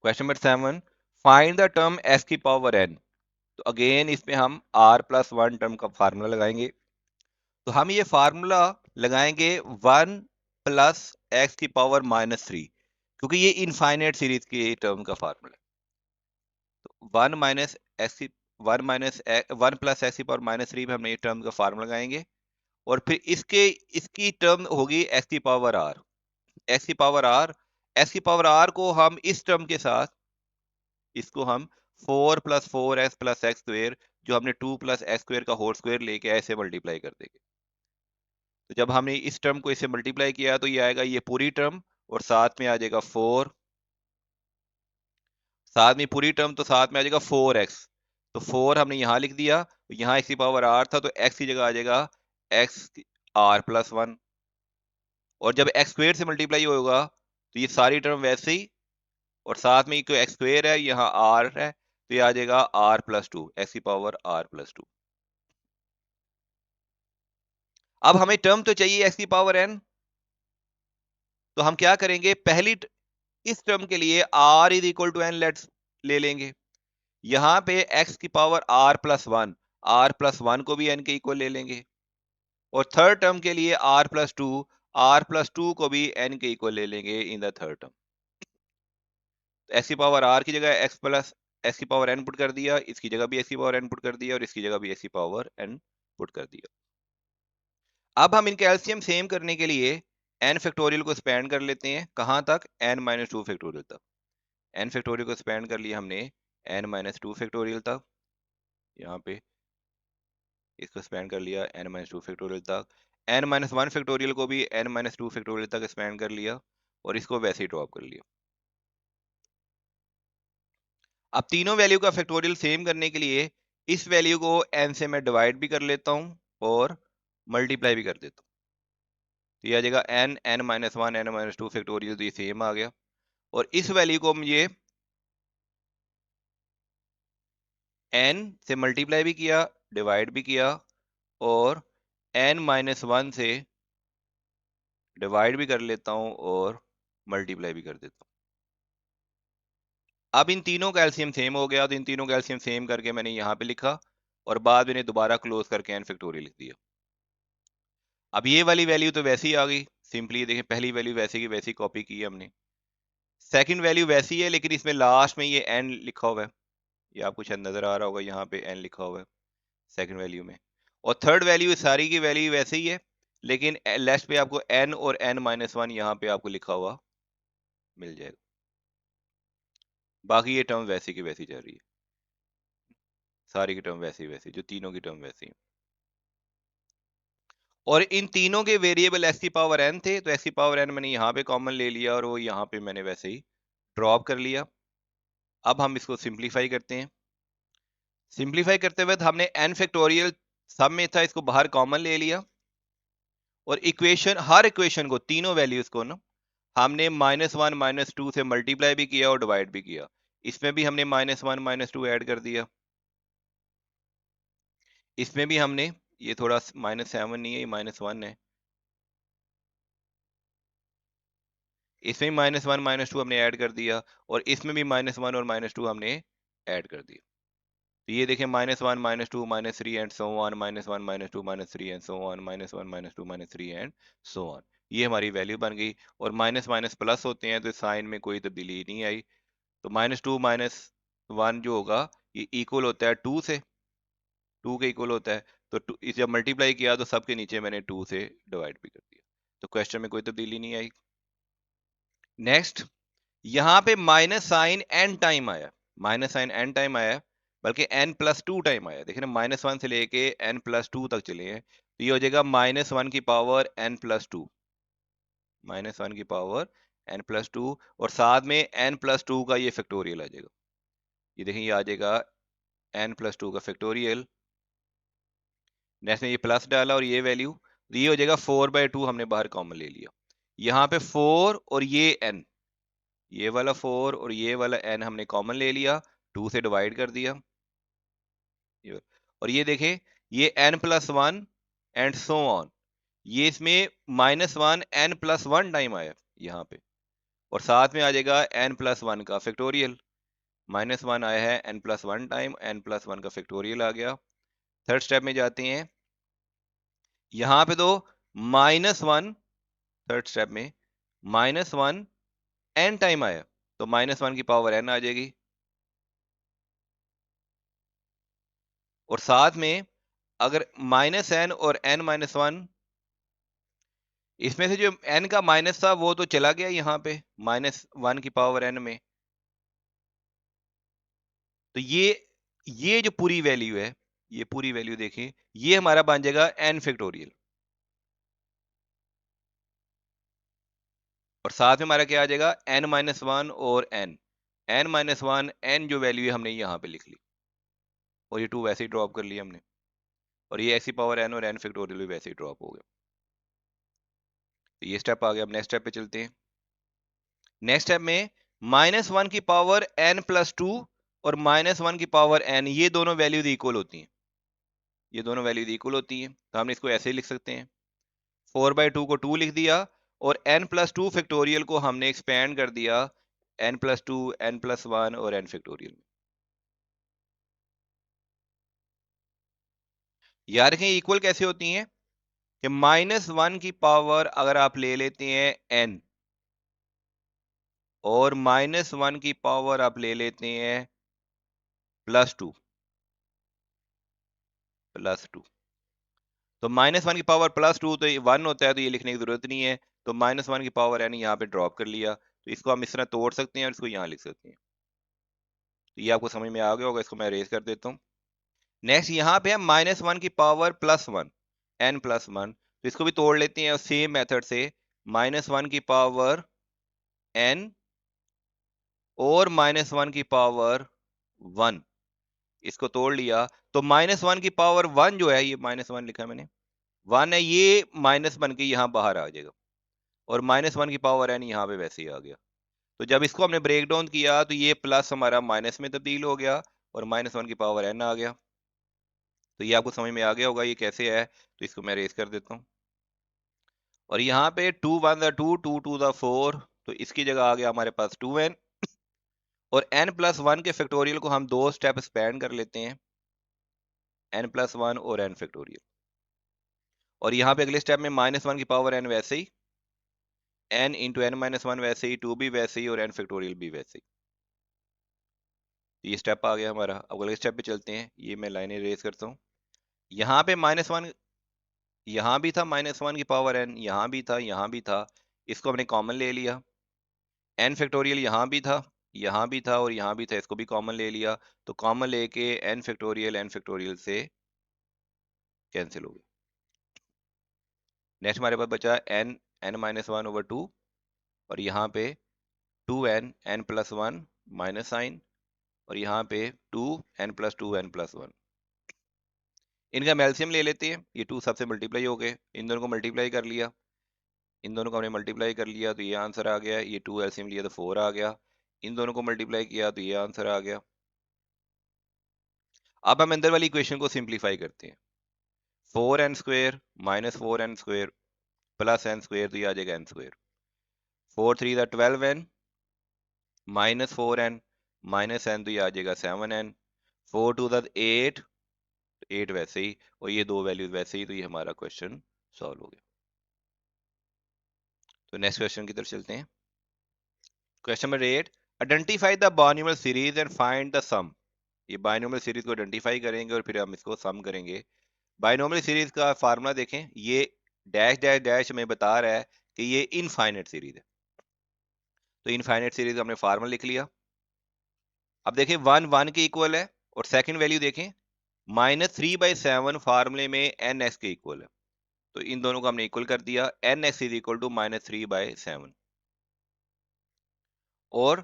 Question number 7, find the term s की पावर n। तो अगेन इसमें हम r+1 टर्म का फार्मूला लगाएंगे। तो हम ये फार्मूला लगाएंगे 1 प्लस एक्स की पावर -3, क्योंकि ये इनफाइनाइट सीरीज के टर्म का फार्मूला है। तो 1 माइनस एक्स की 1 प्लस एक्स की पावर -3 में हमने ये टर्म का फार्मूला लगाएंगे और फिर इसकी टर्म होगी एक्स की पावर आर। एक्स की पावर आर, एक्स की पावर आर को हम इस टर्म के साथ, इसको हम 4 + 4x + x स्क्वेयर, जो हमने 2 + x स्क्वेयर का होल स्क्वेयर लेके ऐसे मल्टीप्लाई कर देंगे। तो जब हमने इस टर्म को इससे मल्टीप्लाई किया तो ये आएगा ये पूरी टर्म और साथ में आ जाएगा 4, साथ में पूरी टर्म तो साथ में आ जाएगा 4x। तो 4 हमने यहाँ लिख दिया, यहाँ x की पावर r था तो x की जगह आ जाएगा x r+1, और जब x स्क्वेयर से मल्टीप्लाई होगा तो ये सारी टर्म वैसे ही, और साथ में कोई एक्स स्क्वेयर है यहाँ r है तो ये आ जाएगा r+2, x की पावर r+2। अब हमें टर्म तो चाहिए x की पावर n, तो हम क्या करेंगे, इस टर्म के लिए r = n लेट्स ले लेंगे। यहां पे x की पावर r+1 को भी n के इक्वल ले लेंगे, और थर्ड टर्म के लिए r+2 को भी n के इक्वल ले लेंगे in the third term. x की पावर r की जगह x की पावर n पुट कर दिया, इसकी जगह भी x की पावर n पुट कर दिया और इसकी जगह भी x की पावर n पुट कर दिया। अब हम इनके एलसीएम सेम करने के लिए n फैक्टोरियल को स्पेंड कर लेते हैं, कहां तक, n-2 फैक्टोरियल तक। n फैक्टोरियल को स्पेंड कर लिया हमने n-2 फैक्टोरियल तक, यहाँ पे इसको स्पेंड कर लिया n-2 फैक्टोरियल तक। n-1 फैक्टोरियल को भी n-2 फैक्टोरियल तक स्पेंड कर लिया और इसको वैसे ही ड्रॉप कर लिया। अब तीनों वैल्यू का फैक्टोरियल सेम करने के लिए इस वैल्यू को n से मैं डिवाइड भी कर लेता हूं और मल्टीप्लाई भी कर देता हूं, तो ये आ जाएगा n-1 n-2 फैक्टोरियल, तो ये सेम आ गया। और इस वैल्यू को हम ये n से मल्टीप्लाई भी किया, डिवाइड भी किया और n-1 से डिवाइड भी कर लेता हूं और मल्टीप्लाई भी कर देता हूं। अब इन तीनों का एलसीएम सेम हो गया, तो इन तीनों का एलसीएम सेम करके मैंने यहाँ पे लिखा और बाद में दोबारा क्लोज करके n फैक्टोरियल लिख दिया। अब ये वाली वैल्यू तो वैसी ही आ गई, सिंपली देखें पहली वैल्यू वैसे की वैसी कॉपी की है हमने, सेकंड वैल्यू वैसी है लेकिन इसमें लास्ट में ये n लिखा हुआ है, ये आपको शायद नजर आ रहा होगा, यहाँ पे n लिखा हुआ है सेकंड वैल्यू में। और थर्ड वैल्यू सारी की वैल्यू वैसे ही है लेकिन लास्ट पे आपको n और n-1 यहाँ पे आपको लिखा हुआ मिल जाएगा, बाकी ये टर्म वैसी की वैसी चल रही है। सारी की टर्म वैसी वैसी, जो तीनों की टर्म वैसी। और इन तीनों के वेरिएबल x की पावर n थे, तो x की पावर n मैंने यहाँ पे कॉमन ले लिया और वो यहाँ पे मैंने वैसे ही ड्रॉप कर लिया। अब हम इसको सिंप्लीफाई करते हैं। सिंप्लीफाई करते हुए हमने n फैक्टोरियल सब में था, इसको बाहर कॉमन ले लिया और इक्वेशन, हर इक्वेशन को, तीनों वैल्यूज को ना हमने -1 -2 से मल्टीप्लाई भी किया और डिवाइड भी किया। इसमें भी हमने -1 -2 ऐड कर दिया। इसमें भी हमने, ये थोड़ा -7 नहीं है, ये -1 है, इसमें भी -1 -2 हमने ऐड कर दिया और इसमें भी -1 और -2 हमने ऐड कर दिया। तो ये देखें, -1 -2 -3 and so on, -1 -2 -3 and so on, -1 -2 -3 and so on. ये हमारी वैल्यू बन गई। और माइनस माइनस प्लस होते हैं तो साइन में कोई तब्दीली नहीं आई। तो -2 -1 जो होगा ये इक्वल होता है 2 से, 2 के इक्वल होता है। तो इसे जब मल्टीप्लाई किया तो सबके नीचे मैंने 2 से डिवाइड भी कर दिया, तो क्वेश्चन में कोई तब्दीली नहीं आई। नेक्स्ट, यहाँ पे माइनस साइन एन टाइम आया, माइनस साइन एन टाइम आया, बल्कि n+2 टाइम आया। देखिए ना, -1 से लेके n+2 तक चले हैं, तो ये हो जाएगा -1 की पावर n+2, -1 की पावर n+2, और साथ में n+2 का ये फैक्टोरियल आ जाएगा। ये देखें, ये आ जाएगा n+2 का फैक्टोरियल। नेक्स्ट में ये प्लस डाला और ये वैल्यू, तो ये हो जाएगा 4/2, हमने बाहर कॉमन ले लिया। यहाँ पे 4 और ये n, ये वाला 4 और ये वाला n हमने कॉमन ले लिया, 2 से डिवाइड कर दिया। और ये देखें, ये n+1 एंड सो ऑन, ये इसमें -1 n+1 टाइम आया यहाँ पे, और साथ में आ जाएगा n+1 का फैक्टोरियल। -1 आया है n+1 टाइम, n+1 का फैक्टोरियल आ गया। थर्ड स्टेप में जाते हैं, यहाँ पे तो -1, थर्ड स्टेप में -1 n टाइम आया, तो -1 की पावर n आ जाएगी। और साथ में अगर -n और n-1, इसमें से जो n का माइनस था वो तो चला गया यहाँ पे -1 की पावर n में। तो ये जो पूरी वैल्यू है, ये पूरी वैल्यू देखें, ये हमारा बन जाएगा n फैक्टोरियल। और साथ में हमारा क्या आ जाएगा, n-1 और n-1 n जो वैल्यू है हमने यहाँ पे लिख ली, और ये 2 वैसे ही ड्रॉप कर लिया हमने, और ये x की पावर n और n फैक्टोरियल भी वैसे ही ड्रॉप हो गया। तो ये स्टेप आ गया। अब नेक्स्ट स्टेप पे चलते हैं। नेक्स्ट स्टेप में -1 की पावर n+2 और -1 की पावर n, ये दोनों वैल्यूज इक्वल होती हैं, ये दोनों वैल्यूज इक्वल होती हैं, तो हमने इसको ऐसे ही लिख सकते हैं। 4/2 को 2 लिख दिया और n+2 फैक्टोरियल को हमने एक्सपेंड कर दिया n+2, n+1 और n फैक्टोरियल में। याद रखें, इक्वल कैसे होती हैं कि -1 की पावर अगर आप ले लेते हैं n और -1 की पावर आप ले लेते हैं +2, तो -1 की पावर +2 तो ये 1 होता है, तो ये लिखने की जरूरत नहीं है। तो -1 की पावर n यहाँ पे ड्रॉप कर लिया, तो इसको हम इस तरह तोड़ सकते हैं और इसको यहाँ लिख सकते हैं। तो ये आपको समझ में आ गया होगा, इसको मैं अरेज कर देता हूँ। नेक्स्ट यहाँ पे है -1 की पावर +1, n+1, तो इसको भी तोड़ लेते हैं सेम मेथड से, -1 की पावर n और -1 की पावर 1, इसको तोड़ लिया, तो -1 की पावर 1 जो है, ये -1 लिखा मैंने, 1 है, ये माइनस बन के यहाँ बाहर आ जाएगा, और -1 की पावर n यहाँ पे वैसे ही आ गया। तो जब इसको हमने ब्रेक डाउन किया तो ये प्लस हमारा माइनस में तब्दील हो गया और -1 की पावर n आ गया। तो ये आपको समझ में आ गया होगा ये कैसे है, तो इसको मैं रेस कर देता हूँ। और यहाँ पे 2 1 2, 2 2 4, तो इसकी जगह आ गया हमारे पास 2n, और n+1 के फैक्टोरियल को हम 2 स्टेप एक्सपेंड कर लेते हैं, n+1 और n फैक्टोरियल। और यहाँ पे अगले स्टेप में -1 की पावर n वैसे ही, n इंटू n-1 वैसे ही, 2 भी वैसे ही, और n फैक्टोरियल भी वैसे ही। तो ये स्टेप आ गया हमारा। अब अगले स्टेप पे चलते हैं, ये मैं लाइनें रेस करता हूँ। यहाँ पे -1, यहाँ भी था -1 की पावर n, यहाँ भी था, यहाँ भी था, इसको हमने कॉमन ले लिया। n फैक्टोरियल यहाँ भी था, यहाँ भी था और यहाँ भी था, इसको भी कॉमन ले लिया, तो कॉमन लेके n फैक्टोरियल से कैंसिल हो गया। नेक्स्ट हमारे पास बचा n minus one over two, और यहाँ पे 2n n plus one minus sign, और यहाँ पे 2n plus two n plus one. इनका एलसीएम ले लेते हैं, ये 2 सबसे मल्टीप्लाई हो गए, इन दोनों को मल्टीप्लाई कर लिया, इन दोनों को हमने मल्टीप्लाई कर लिया तो ये आंसर आ गया, ये 2 एलसीएम लिया तो 4 आ गया, इन दोनों को मल्टीप्लाई किया तो ये आंसर आ गया। अब हम अंदर वाली इक्वेशन को सिंप्लीफाई करते हैं, 4n square minus 4n square plus n square, तो ये आ जाएगा n square, 4 3 12n minus 4n minus n, तो ये आ जाएगा 7n, 4 2 8, 8 वैसे ही, और ये दो वैल्यूज वैसे ही, तो ये हमारा क्वेश्चन सॉल्व हो गया। तो नेक्स्ट क्वेश्चन की तरफ चलते हैं। Question number 8, identify the binomial series and find the sum. ये बायनोमियल सीरीज को आइडेंटिफाई करेंगे और फिर हम इसको सम करेंगे। बायनोमियल सीरीज का फार्मूला देखें, ये डैश डैश डैश हमें बता रहा है कि ये इनफाइनाइट सीरीज है, तो इनफाइनाइट सीरीज हमने फार्मूला लिख लिया। अब देखें 1 1 के इक्वल है, और सेकंड वैल्यू देखें -3/7 फार्मूले में एन एक्स के इक्वल है, तो इन दोनों को हमने इक्वल कर दिया, n x is equal to -3/7, और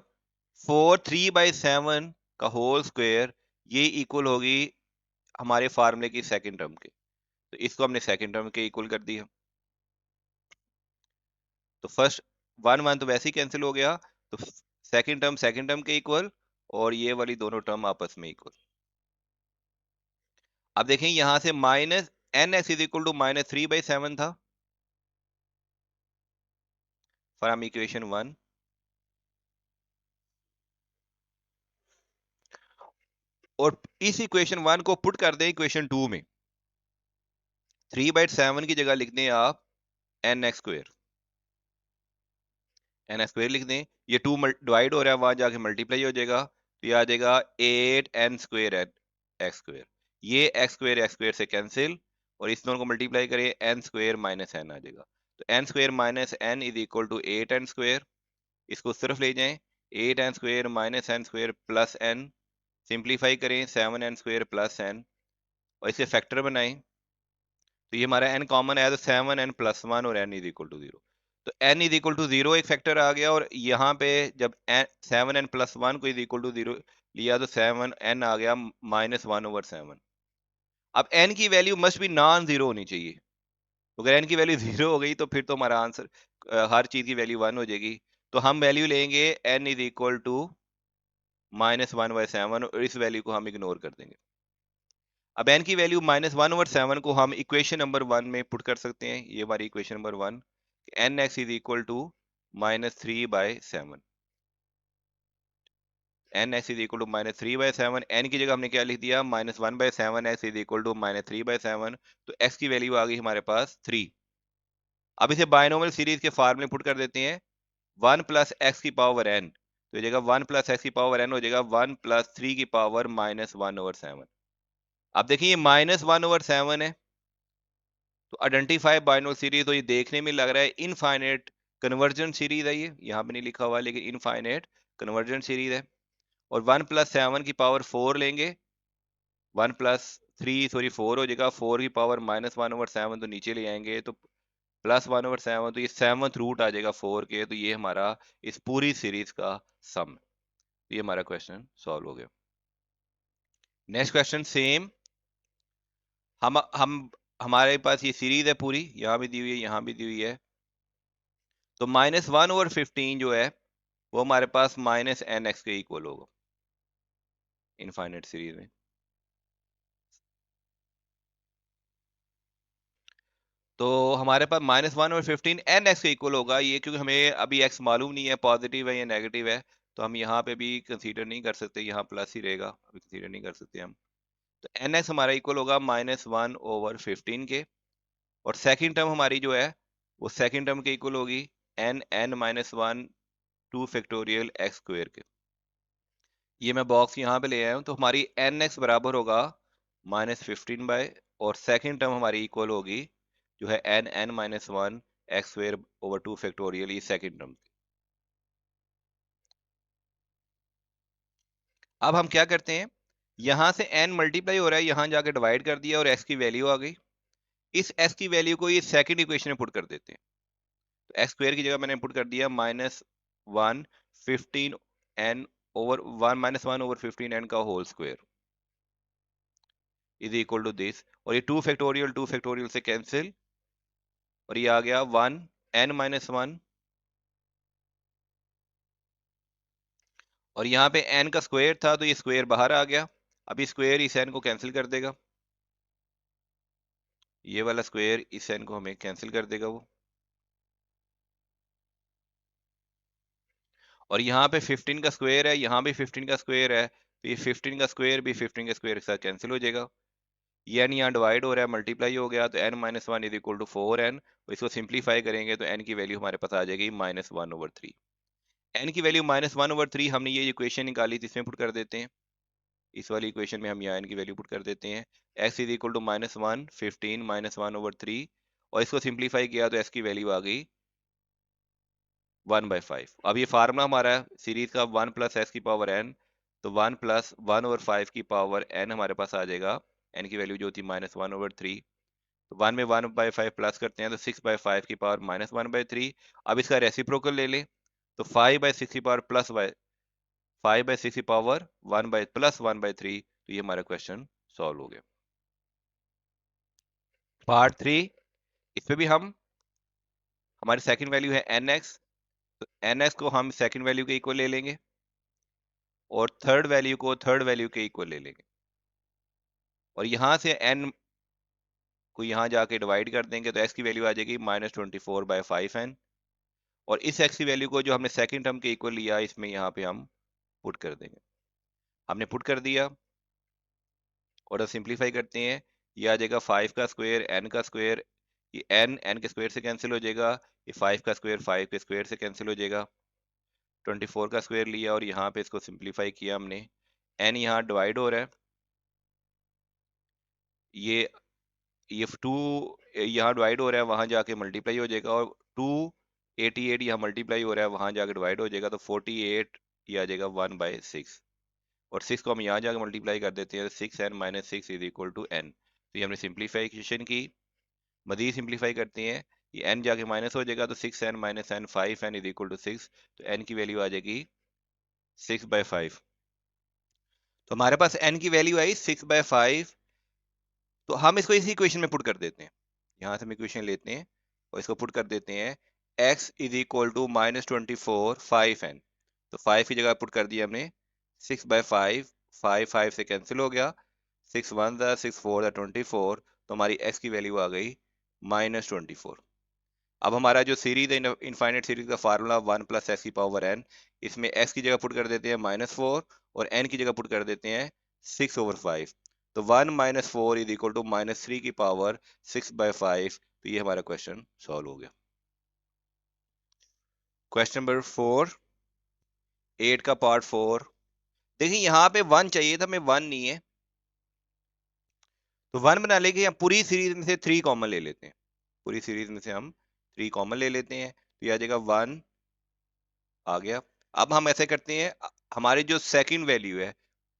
4 3/7 का होल स्क्वायर ये इक्वल होगी हमारे फार्मूले की सेकंड टर्म के, तो इसको हमने सेकंड टर्म के इक्वल कर दिया। तो फर्स्ट 1 1 तो वैसे ही कैंसिल हो गया, तो सेकंड टर्म के इक्वल, और ये वाली दोनों टर्म आपस में इक्वल। अब देखें यहां से minus n x is equal to -3/7 था फ्रॉम इक्वेशन 1, और इस इक्वेशन 1 को पुट कर दें इक्वेशन 2 में, 3/7 की जगह लिख दें आप n x square, n x square लिख दें, ये 2 डिवाइड हो रहा है, वहां जाके मल्टीप्लाई हो जाएगा, तो ये आ जाएगा 8n स्क्वेयर एक्स स्क्वेयर, ये एक्स स्क्वेयर से कैंसिल, और इस दोनों को मल्टीप्लाई करें, n स्क्वेयर माइनस एन आ जाएगा, तो n square minus n is equal to 8n square, इसको सिर्फ ले जाएं, 8n square minus n square plus n, simplify करें 7n स्क्वेयर प्लस n, और इसे फैक्टर बनाएं, तो ये हमारा n कॉमन आया, तो 7n प्लस वन और n इज इक्वल टू 0, तो n इज इक्वल टू 0 एक फैक्टर आ गया, और यहाँ पे जब 7n प्लस वन को इज इक्वल टू 0 लिया, तो 7n आ गया -1/7। अब n की value must be non zero होनी चाहिए, अगर n की वैल्यू 0 हो गई तो फिर तो हमारा आंसर हर चीज की वैल्यू 1 हो जाएगी, तो हम वैल्यू लेंगे n इज इक्वल टू -1/7, और इस वैल्यू को हम इग्नोर कर देंगे। अब n की वैल्यू -1/7 को हम इक्वेशन नंबर 1 में पुट कर सकते हैं, ये हमारी equation number 1, n x is equal to -3/7, n x is equal to -3/7, n की जगह हमने क्या लिख दिया, -1/7 एक्स इज इक्वल टू -3/7, तो x की वैल्यू आ गई हमारे पास 3। अब इसे बायनोमियल सीरीज के फार्मूले पुट कर देते हैं, 1 प्लस एक्स की पावर n, तो ये जगह 1 प्लस एक्स की पावर n हो जाएगा 1 प्लस 3 की पावर -1/7। अब देखिए ये -1/7 है, तो आइडेंटिफाई बाइनोमियल सीरीज, तो ये देखने में लग रहा है इनफाइनाइट कन्वर्जन सीरीज है, ये यहाँ पे नहीं लिखा हुआ लेकिन इनफाइनाइट कन्वर्जन सीरीज है, और 1 प्लस 7 की पावर 4 लेंगे, 1 प्लस 3 सॉरी 4 हो जाएगा, 4 की पावर -1/7 तो नीचे ले आएंगे, तो +1/7, तो ये 7th रूट आ जाएगा 4 के, तो ये हमारा इस पूरी सीरीज का सम है, तो ये हमारा क्वेश्चन सॉल्व हो गया। नेक्स्ट क्वेश्चन सेम, हम हमारे पास ये सीरीज है पूरी, यहाँ भी दी हुई है, यहाँ भी दी हुई है, तो -1/15 जो है वो हमारे पास -nx के इक्वल होगा इनफाइनाइट सीरीज में। तो हमारे पास -1/15 nx के इक्वल होगा, ये क्योंकि हमें अभी x मालूम नहीं है पॉजिटिव है या नेगेटिव है, तो हम यहाँ पे भी कंसीडर नहीं कर सकते, यहाँ प्लस ही रहेगा, अभी कंसीडर नहीं कर सकते हम, तो nx हमारा इक्वल होगा -1/15 के, और सेकंड टर्म हमारी जो है वो सेकंड टर्म के इक्वल होगी n-1 2 फैक्टोरियल x स्क्वायर के, ये मैं बॉक्स यहाँ पे ले आया हूँ, तो हमारी nx बराबर होगा -15 और सेकंड टर्म हमारी इक्वल होगी जो है n-1 x square over 2 factorial, ये सेकंड टर्म। अब हम क्या करते हैं, यहां से n मल्टीप्लाई हो रहा है, यहां जाके डिवाइड कर दिया और x की वैल्यू आ गई। इस x की वैल्यू को ये सेकंड इक्वेशन में पुट कर देते हैं। तो एक्स स्क्वायर की जगह मैंने पुट कर दिया -1 15n ओवर 1 का whole square is equal to this, और ये 2 फैक्टोरियल से कैंसिल, और ये आ गया 1 और यहाँ पे n का स्क्वायर था तो ये स्क्वायर बाहर आ गया। अब ये स्क्वायर इस n को कैंसिल कर देगा, ये वाला स्क्वायर इस n को हमें कैंसिल कर देगा वो। और यहाँ पे 15 का स्क्वायर है, यहाँ भी 15 का स्क्वायर है, तो ये 15 का स्क्वायर भी 15 के स्क्वायर के साथ कैंसिल हो जाएगा। ये n यहाँ डिवाइड हो रहा है, मल्टीप्लाई हो गया, तो n-1 is equal to 4n। और इसको सिंप्लीफाई करेंगे तो n की वैल्यू हमारे पास आ जाएगी -1/3। n की वैल्यू -1/3 हमने ये इक्वेशन निकाली थी, इसमें पुट कर देते हैं। इस वाली इक्वेशन में हम यहाँ n की वैल्यू पुट कर देते हैं। x इज इक्वल टू -1 15 -1/3, और इसको सिंप्लीफाई किया तो x की वैल्यू आ गई 1/5। अब ये फार्मूला हमारा सीरीज का 1 प्लस एस की पावर n, तो 1 प्लस 1/5 की पावर n हमारे पास आ जाएगा। n की वैल्यू जो थी -1/3, तो 1 में 1/5 प्लस करते हैं तो 6/5 की पावर -1/3। अब इसका रेसिप्रोकल ले लें, तो 5/6 की पावर प्लस 5/6 की पावर 1/+1/3। तो ये हमारा क्वेश्चन सॉल्व हो गया। पार्ट 3, इसमें भी हम, हमारी सेकंड वैल्यू है nx, तो nx को हम सेकंड वैल्यू के इक्वल ले लेंगे और थर्ड वैल्यू को थर्ड वैल्यू के इक्वल ले लेंगे, और यहां से n को यहां जाके डिवाइड कर देंगे तो x की वैल्यू आ जाएगी -24/5n। और इस x की वैल्यू को जो हमने सेकंड टर्म के इक्वल लिया, इसमें यहाँ पे हम पुट कर देंगे। हमने पुट कर दिया और अब सिंप्लीफाई करते हैं, ये आ जाएगा 5 का स्क्वायर n का स्क्वायर, ये n के स्क्वायर से कैंसिल हो जाएगा, ये 5 का स्क्वायर 5 के स्क्वायर से कैंसिल हो जाएगा। 24 का स्क्वायर लिया और यहाँ पे इसको सिंप्लीफाई किया हमने, n यहाँ डिवाइड हो रहा है, ये 2 यहाँ डिवाइड हो रहा है, वहां जाके मल्टीप्लाई हो जाएगा, और 288 यहाँ मल्टीप्लाई हो रहा है, वहां जाके डिवाइड हो जाएगा, तो 48 ये आ जाएगा 1/6। और 6 को हम यहाँ जाके मल्टीप्लाई कर देते हैं, 6n-6 is equal to n। तो ये हमने सिंप्लीफिकेशन की, मजीद सिंप्लीफाई करते हैं, ये n जाके माइनस हो जाएगा, तो 6n-n 5n is equal to 6। तो n की वैल्यू आ जाएगी 6/5। तो हमारे पास n की वैल्यू आई 6/5। तो हम इसको इसी इक्वेशन में पुट कर देते हैं, यहां से हम इक्वेशन लेते हैं और इसको पुट कर देते हैं, x is equal to -24 5n। तो 5 की जगह पुट कर दिया हमने 6/5, 5 से कैंसिल हो गया, 6 1 दा 6 4 दा 24, तो हमारी x की वैल्यू आ गई -24। अब हमारा जो सीरीज है, इनफाइनाइट सीरीज का फार्मूला 1 प्लस एक्स की पावर n, इसमें x की जगह पुट कर देते हैं -4 और n की जगह पुट कर देते हैं 6/5। तो 1 - 4 इज इक्वल टू -3 की पावर 6/5। तो ये हमारा क्वेश्चन सॉल्व हो गया। क्वेश्चन नंबर 4, 8 का पार्ट 4। देखिए यहाँ पे 1 चाहिए था, हमें 1 नहीं है, तो 1 बना लेके हम पूरी सीरीज में से 3 कॉमन ले लेते हैं। पूरी सीरीज में से हम 3 कॉमन ले लेते हैं, तो ये आ जाएगा 1 आ गया। अब हम ऐसे करते हैं, हमारी जो सेकंड वैल्यू है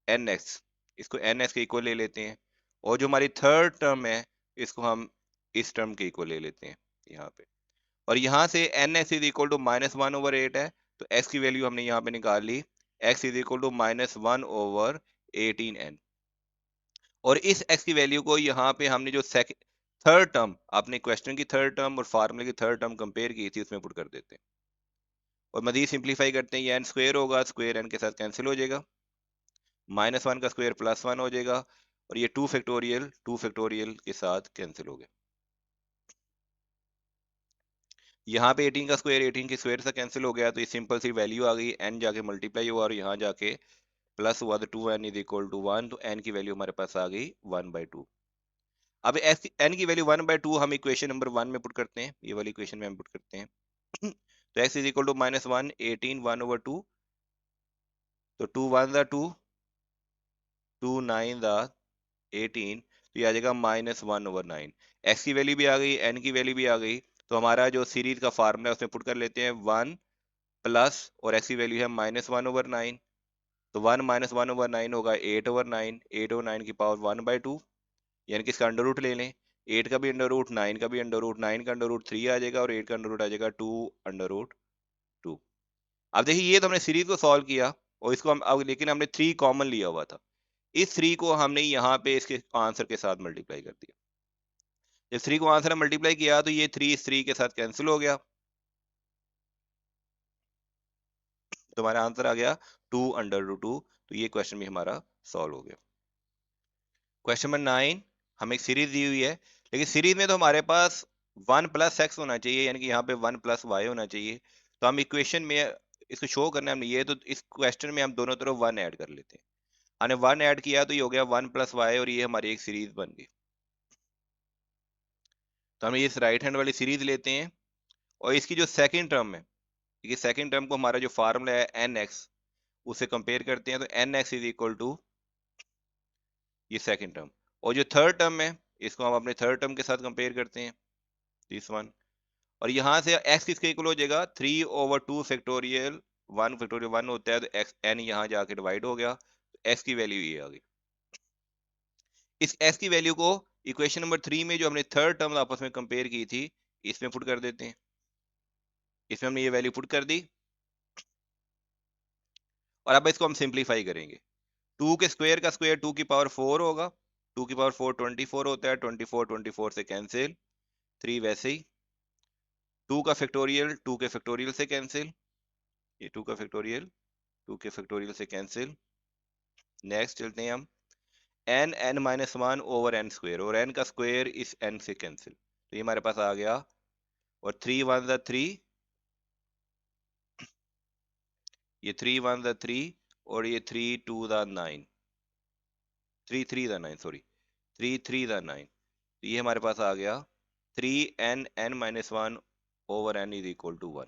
nx, इसको nx के इक्वल ले लेते हैं, और जो हमारी थर्ड टर्म है इसको हम इस टर्म के इक्वल ले लेते हैं यहाँ पे। और यहाँ से nx इज इक्वल टू -1/8 है, तो x की वैल्यू हमने यहाँ पे निकाल ली, x is equal to -1/18n। और इस x की वैल्यू को यहाँ पे हमने जो सेकंड थर्ड टर्म, आपने क्वेश्चन की थर्ड टर्म और फार्मूले की थर्ड टर्म कंपेयर की थी, उसमें पुट कर देते हैं और मजीद सिंप्लीफाई करते हैं, ये n स्क्वायर होगा, स्क्वायर n के साथ कैंसिल हो जाएगा, -1 का स्क्वायर +1 हो जाएगा, और ये 2 फैक्टोरियल के साथ कैंसिल हो गया। यहाँ पे 18 का स्क्वायर 18 के स्क्वायर से कैंसिल हो गया, तो ये सिंपल सी वैल्यू आ गई, n जाके मल्टीप्लाई हुआ और यहाँ जाके प्लस हुआ, तो 2n इज इक्वल टू 1। तो n की वैल्यू हमारे पास आ गई 1/2। अब n की वैल्यू 1/2 हम इक्वेशन नंबर 1 में पुट करते हैं, ये वाली इक्वेशन में हम पुट करते हैं। तो x इज इक्वल टू -1 18 1/2, तो 2 1 दा 2, 2 9 दा 18, तो ये आ जाएगा -1/9। x की वैल्यू भी आ गई, n की वैल्यू भी आ गई, तो हमारा जो सीरीज का फार्मूला है उसमें पुट कर लेते हैं 1 प्लस, और x की वैल्यू है -1/9, तो 1 - 1/9 होगा 8/9, 8/9 की पावर 1/2, यानी कि इसका अंडर रूट ले लें। 8 का भी अंडर रूट, 9 का भी अंडर रूट, 9 का अंडर रूट 3 आ जाएगा और 8 का अंडर रूट आ जाएगा 2/2। अब देखिए ये तो हमने सीरीज को सॉल्व किया और इसको हम अब, लेकिन हमने 3 कॉमन लिया हुआ था। इस 3 को हमने यहाँ पे इसके आंसर के साथ मल्टीप्लाई कर दिया। जब 3 को आंसर में मल्टीप्लाई किया तो ये 3 इस 3 के साथ कैंसिल हो गया, तो हमारा आंसर आ गया 2/2। तो ये क्वेश्चन भी हमारा सॉल्व हो गया। क्वेश्चन नंबर 9, हमें एक सीरीज दी हुई है, लेकिन सीरीज में तो हमारे पास 1 + x होना चाहिए, यानी कि यहाँ पे 1 + y होना चाहिए। तो हम इक्वेशन में इसको शो करना है हमने, ये तो इस क्वेश्चन में हम दोनों तरफ 1 ऐड कर लेते हैं। हमने 1 ऐड किया तो ये हो गया 1 + y और ये हमारी एक सीरीज बन गई। तो हम इस राइट हैंड वाली सीरीज लेते हैं और इसकी जो सेकंड टर्म है, ये सेकंड टर्म को हमारा जो फार्मूला है nx, उससे कंपेयर करते हैं। तो nx इज इक्वल टू ये सेकंड टर्म, और जो थर्ड टर्म है इसको हम अपने थर्ड टर्म के साथ कंपेयर करते हैं, दिस वन। और यहाँ से x किसके इक्वल हो जाएगा, 3/2 फैक्टोरियल 1 फैक्टोरियल 1 होता है, तो x n यहाँ जाके डिवाइड हो गया, तो x की वैल्यू ये आ गई। इस x की वैल्यू को इक्वेशन नंबर 3 में जो हमने थर्ड टर्म आपस में कंपेयर की थी, इसमें पुट कर देते हैं। इसमें हमने ये वैल्यू पुट कर दी और अब इसको हम सिंप्लीफाई करेंगे। 2 के स्क्वायर का स्क्वायर 2 की पावर 4 होगा, 2 की पावर 4 24 होता है, 24 से कैंसिल, 3 वैसे ही। 2 का फैक्टोरियल 2 के फैक्टोरियल से कैंसिल, ये 2 का फैक्टोरियल 2 के फैक्टोरियल से कैंसिल। नेक्स्ट चलते हैं हम, n(n-1/n²), और n का स्क्वायर इस n से कैंसिल, तो ये हमारे पास आ गया। और 3 1 3, ये 3 1 3, और ये 3 2 9, 3 3 9, सॉरी 3 3 9, तो ये हमारे पास आ गया 3n(n-1/n) इज इक्वल टू 1।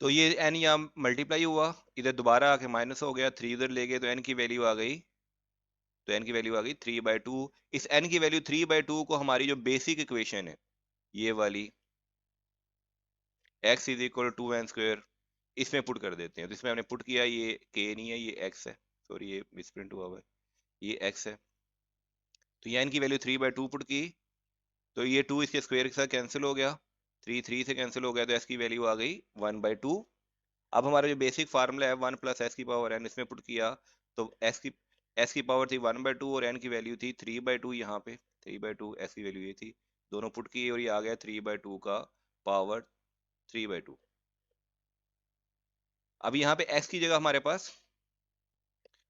तो ये n यहाँ मल्टीप्लाई हुआ, इधर दोबारा आके माइनस हो गया, 3 इधर ले गए तो n की वैल्यू आ गई, तो n की वैल्यू आ गई 3/2। इस n की वैल्यू 3/2 को हमारी जो बेसिक इक्वेशन है ये वाली, x is equal to 2n², इसमें पुट कर देते हैं। तो इसमें हमने पुट किया, ये k नहीं है ये x है, सॉरी ये मिसप्रिंट हुआ हुआ है, ये x है। तो ये n की वैल्यू 3/2 पुट की, तो ये 2 इसके स्क्वायर के साथ कैंसिल हो गया, 3 3 से कैंसिल हो गया, तो s की वैल्यू आ गई 1/2। अब हमारा जो बेसिक फार्मूला है 1 + s की पावर n, इसमें पुट किया, तो s की पावर थी 1/2 और n की वैल्यू थी 3/2, यहाँ पे 3/2 s की वैल्यू ये थी, दोनों पुट किए और ये आ गया 3/2 का पावर 3/2। अब यहाँ पे x की जगह हमारे पास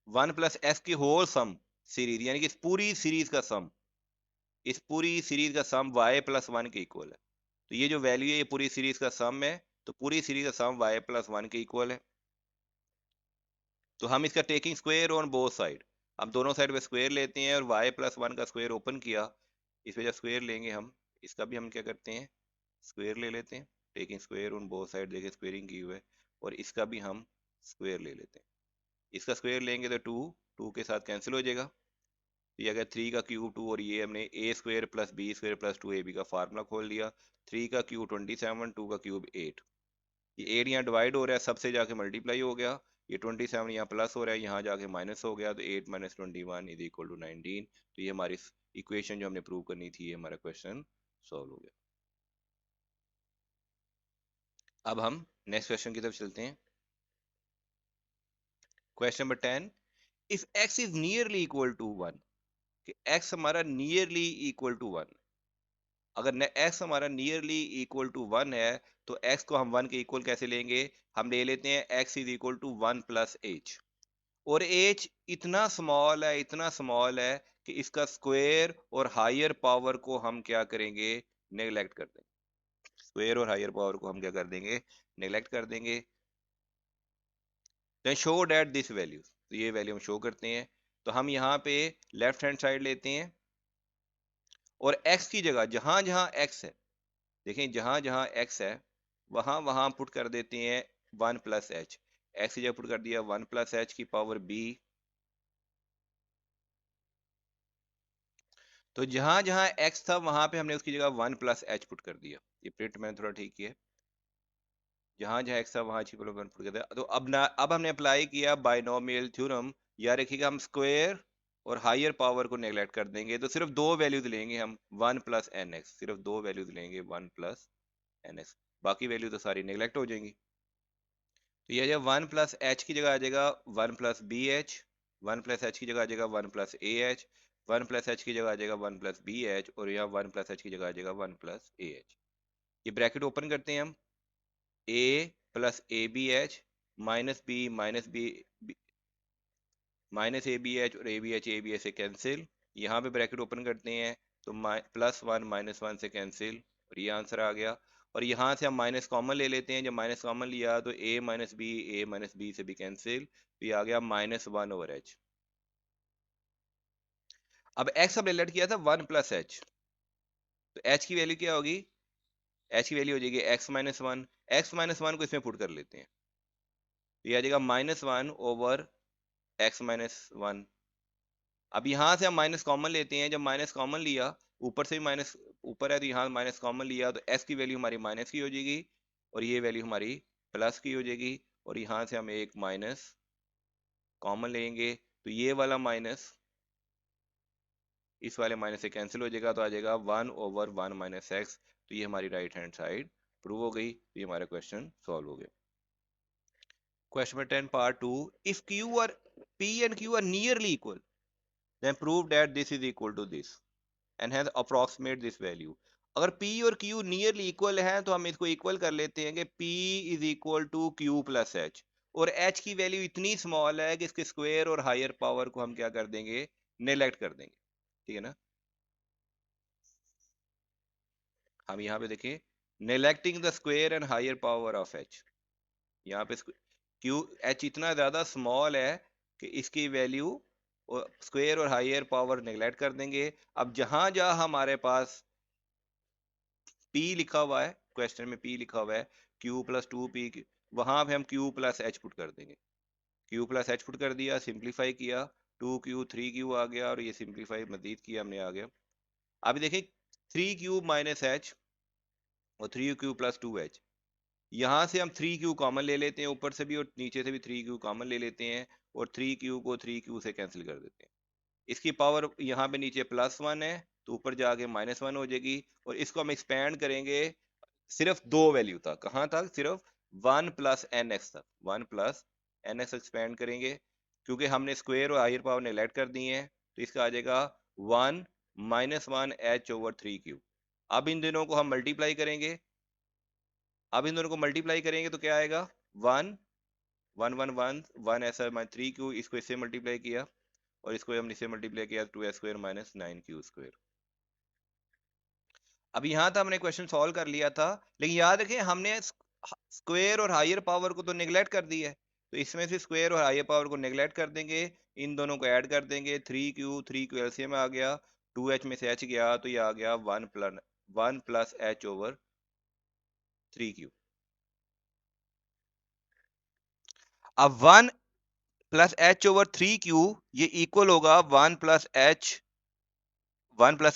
1 + s की होल सम सीरीज, यानी कि इस पूरी सीरीज का सम, इस पूरी सीरीज का सम y + 1 के इक्वल है। तो ये जो वैल्यू है ये पूरी सीरीज का सम है, तो पूरी सीरीज का सम y + 1 के इक्वल है। तो हम इसका taking square on both side, हम दोनों साइड पे स्क्वायर लेते हैं और y + 1 का स्क्वायर ओपन किया, इस वजह स्क्वायर लेंगे हम, इसका भी हम क्या करते हैं स्क्वायर ले लेते हैं, taking square on both side, देखिए स्क्वेयरिंग की हुई है, और इसका भी हम स्क्वायर ले लेते हैं। इसका स्क्वायर लेंगे तो 2 2 के साथ कैंसिल हो जाएगा, तो ये आ गया 3 का क्यूब 2, और ये हमने a² + b² + 2ab का फार्मूला खोल दिया, 3 का क्यूब 27, 2 का क्यूब 8, ये 8 यहाँ डिवाइड हो रहा है, सबसे जाके मल्टीप्लाई हो गया, ये 27 यहाँ प्लस हो रहा है, यहाँ जाके माइनस हो गया, तो 8 - 21 इज इक्वल टू 19। तो ये हमारी इक्वेशन जो हमने प्रूव करनी थी, ये हमारा क्वेश्चन सॉल्व हो गया। अब हम नेक्स्ट क्वेश्चन की तरफ चलते हैं। Question number 10, if x is nearly equal to 1, कि x हमारा नियरली इक्वल टू 1, अगर x हमारा नियरली इक्वल टू 1 है, तो x को हम 1 के इक्वल कैसे लेंगे, हम ले लेते हैं x is equal to 1 + h, और एच इतना स्मॉल है, इतना स्मॉल है कि इसका स्क्वायर और हायर पावर को हम क्या करेंगे, नेग्लेक्ट कर देंगे। स्क्वायर और हायर पावर को हम क्या कर देंगे, नेग्लेक्ट कर देंगे। Then show that this value, तो ये वैल्यू हम शो करते हैं। तो हम यहाँ पे लेफ्ट हैंड साइड लेते हैं और x की जगह जहां जहां x है, देखें जहां जहां x है वहां वहां पुट कर देते हैं 1 + h, x की जगह पुट कर दिया 1 + h की पावर b। तो जहां जहां x था वहां पे हमने उसकी जगह 1 + h पुट कर दिया, ये प्रिंट मैंने थोड़ा ठीक किया है। जहां जहां एक्स था वहां h की पावर 1 पुट करते हैं। तो अब हमने अप्लाई किया बाइनोमियल थ्योरम। याद रखिएगा हम स्क्वायर और हायर पावर को नेगलेक्ट कर देंगे, तो सिर्फ दो वैल्यूज लेंगे हम, 1 प्लस एन एक्स, सिर्फ दो वैल्यूज लेंगे 1 प्लस एन एक्स, बाकी वैल्यू तो सारी नेगलेक्ट हो जाएंगी। तो ये आ जाएगा 1 प्लस एच की जगह आ जाएगा 1 plus B H, 1 plus H की जगह आ जाएगा 1 plus A H, 1 plus H की जगह आ जाएगा 1 प्लस बी एच, और यहाँ 1 प्लस एच की जगह आ जाएगा 1 प्लस ए एच। ये ब्रैकेट ओपन करते हैं हम, A plus A B H minus B minus A B H, और ए बी एच से कैंसिल। यहाँ पे ब्रैकेट ओपन करते हैं तो प्लस वन माइनस वन से कैंसिल, और ये आंसर आ गया। और यहाँ से हम माइनस कॉमन ले लेते हैं, जब माइनस कॉमन लिया तो ए माइनस बी से भी कैंसिल, तो ये आ गया माइनस वन ओवर एच। अब एक्स हमने लेट किया था 1 प्लस एच, तो एच की वैल्यू क्या होगी, एच की वैल्यू हो जाएगी x minus one. X minus one को इसमें पुट कर लेते हैं, तो ये आ जाएगा minus one over x minus one. अब यहाँ से हम माइनस कॉमन लेते हैं, जब माइनस कॉमन लिया, ऊपर से भी माइनस ऊपर है तो यहाँ माइनस कॉमन लिया, तो एस की वैल्यू हमारी माइनस की हो जाएगी, और ये वैल्यू हमारी प्लस की हो जाएगी, और यहाँ से हम एक माइनस कॉमन लेंगे, तो ये वाला माइनस इस वाले माइनस से कैंसिल हो जाएगा, तो आ जाएगा 1 ओवर 1 माइनस एक्स। तो ये हमारी राइट हैंड साइड प्रूव हो गई, तो ये हमारा क्वेश्चन सॉल्व हो गया। Question number 10 part 2, if Q R P and Q R nearly equal then prove that this is equal to this and hence approximate this value। अगर P और Q नियरली इक्वल है तो हम इसको इक्वल कर लेते हैं कि P is equal to Q plus H, और H की वैल्यू इतनी स्मॉल है कि इसके स्क्वायर और हायर पावर को हम क्या कर देंगे, नेग्लेक्ट कर देंगे। ठीक है ना, हम यहाँ पे देखें, neglecting the square and higher power of H। यहाँ पे Q H इतना ज्यादा स्मॉल है कि इसकी वैल्यू स्क्वायर और हायर पावर नेग्लेक्ट कर देंगे। अब जहां जहां हमारे पास P लिखा हुआ है, क्वेश्चन में P लिखा हुआ है, Q प्लस टू पी, वहां पे हम Q प्लस एच पुट कर देंगे। Q प्लस एच पुट कर दिया, सिंप्लीफाई किया, 2Q 3Q आ गया, और ये सिंप्लीफाई मजीद किया हमने, आ गया। अभी देखिए 3Q माइनस एच और 3Q प्लस टू एच, यहाँ से हम 3Q कॉमन ले लेते हैं, ऊपर से भी और नीचे से भी 3Q कॉमन ले लेते हैं, और 3Q को 3Q से कैंसिल कर देते हैं। इसकी पावर यहाँ पे नीचे प्लस वन है, तो ऊपर जाके माइनस वन हो जाएगी, और इसको हम एक्सपेंड करेंगे सिर्फ दो वैल्यू तक, कहां तक, सिर्फ 1 प्लस एन एक्स तक, 1 प्लस एन एक्स एक्सपेंड करेंगे, क्योंकि हमने स्क्वायर और हायर पावर नेग्लेक्ट कर दी है, तो इसका आ जाएगा 1 minus one H over 3Q। अब इन दोनों को हम मल्टीप्लाई करेंगे, अब इन दोनों को मल्टीप्लाई करेंगे तो क्या आएगा, 1 1 1 1 1 ऐसा 3Q, इसको इससे मल्टीप्लाई किया, और इसको हमने इससे मल्टीप्लाई किया 2s square minus 9Q square. अब यहाँ था हमने क्वेश्चन सॉल्व कर लिया था, लेकिन याद रखें हमने स्क्वायर और हायर पावर को तो नेग्लेक्ट कर दिया है, तो इसमें से स्क्वायर और हायर पावर को नेग्लेक्ट कर देंगे, इन दोनों को ऐड कर देंगे, 3Q एलसीएम में आ गया, 2h में से h गया, तो ये आ गया 1 प्लस h ओवर 3Q। अब 1 प्लस h ओवर 3Q ये इक्वल होगा 1 प्लस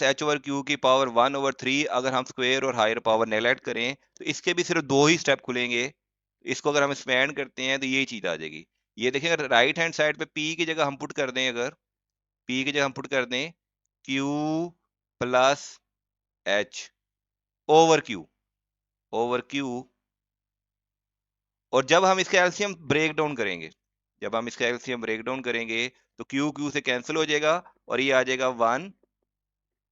एच ओवर क्यू की पावर 1 ओवर 3। अगर हम स्क्वायर और हायर पावर नेग्लेक्ट करें तो इसके भी सिर्फ दो ही स्टेप खुलेंगे, इसको अगर हम एक्सपेंड करते हैं तो ये चीज आ जाएगी। ये देखें, अगर राइट हैंड साइड पे P की जगह हम पुट कर दें, अगर P की जगह हम पुट कर दें Q plus H over Q, और जब हम इसका एलसीएम ब्रेक डाउन करेंगे, जब हम इसका एलसीएम ब्रेक डाउन करेंगे तो Q से कैंसिल हो जाएगा, और ये आ जाएगा 1,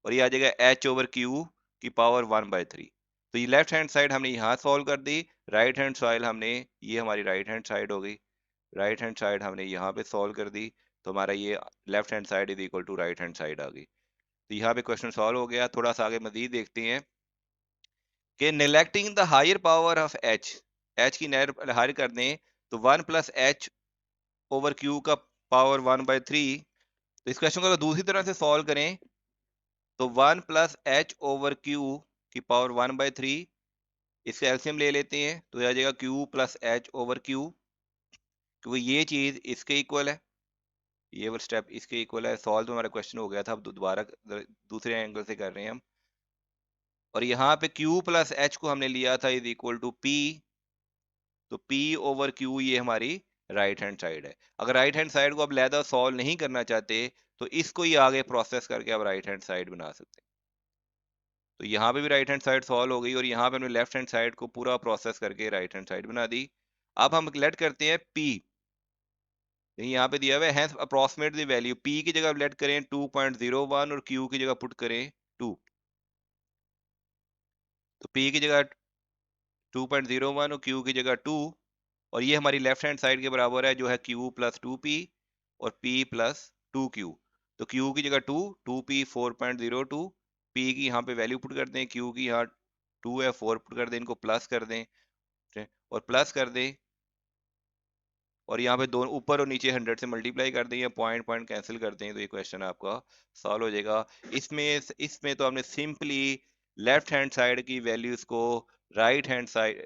और ये आ जाएगा एच ओवर क्यू की पावर 1/3। तो ये लेफ्ट हैंड साइड हमने यहाँ सॉल्व कर दी, राइट हैंड साइड हमने, ये हमारी राइट हैंड साइड हो गई, राइट हैंड साइड हमने यहाँ पे सॉल्व कर दी, तो हमारा ये left hand side is equal to right hand side आ गई। तो यहाँ पे क्वेश्चन सॉल्व हो गया। थोड़ा सा आगे मजीद देखते हैं कि neglecting the higher power of H, H की हायर कर दें तो 1 प्लस एच ओवर क्यू का पावर 1/3। तो इस क्वेश्चन को अगर दूसरी तरह से सॉल्व करें तो 1 प्लस एच ओवर क्यू की पावर 1/3, इसका एलसीएम ले लेते हैं तो यह आ जाएगा Q plus H over Q, क्योंकि ये चीज इसके इक्वल है, ये वो स्टेप इसके इक्वल है। सॉल्व तो हमारा क्वेश्चन हो गया था, अब दोबारा दूसरे एंगल से कर रहे हैं हम, और यहाँ पे Q प्लस एच को हमने लिया था इज इक्वल टू P, तो P ओवर Q ये हमारी राइट हैंड साइड है। अगर राइट हैंड साइड को आप लहदा सॉल्व नहीं करना चाहते तो इसको ही आगे प्रोसेस करके आप राइट हैंड साइड बना सकते हैं। तो यहाँ पे भी राइट हैंड साइड सॉल्व हो गई और यहाँ पे हमने लेफ्ट हैंड साइड को पूरा प्रोसेस करके राइट हैंड साइड बना दी। अब हम लेट करते हैं P, यहाँ पे दिया हुआ है अप्रोक्सीमेट द वैल्यू। P की जगह लेट करें 2.01 और Q की जगह पुट करें 2। तो P की जगह 2.01 और Q की जगह 2 और ये हमारी लेफ्ट हैंड साइड के बराबर है जो है Q प्लस 2P और P प्लस 2Q। तो Q की जगह 2, 2P 4.02, P की यहाँ पे वैल्यू पुट कर दें, Q की यहाँ 2 है 4 पुट कर दें, इनको प्लस कर दें और प्लस कर दें और यहाँ पे दोनों ऊपर और नीचे 100 से मल्टीप्लाई कर दें या पॉइंट पॉइंट कैंसिल कर दें तो ये क्वेश्चन आपका सॉल्व हो जाएगा। इसमें तो हमने सिंपली लेफ्ट हैंड साइड की वैल्यूज को right hand side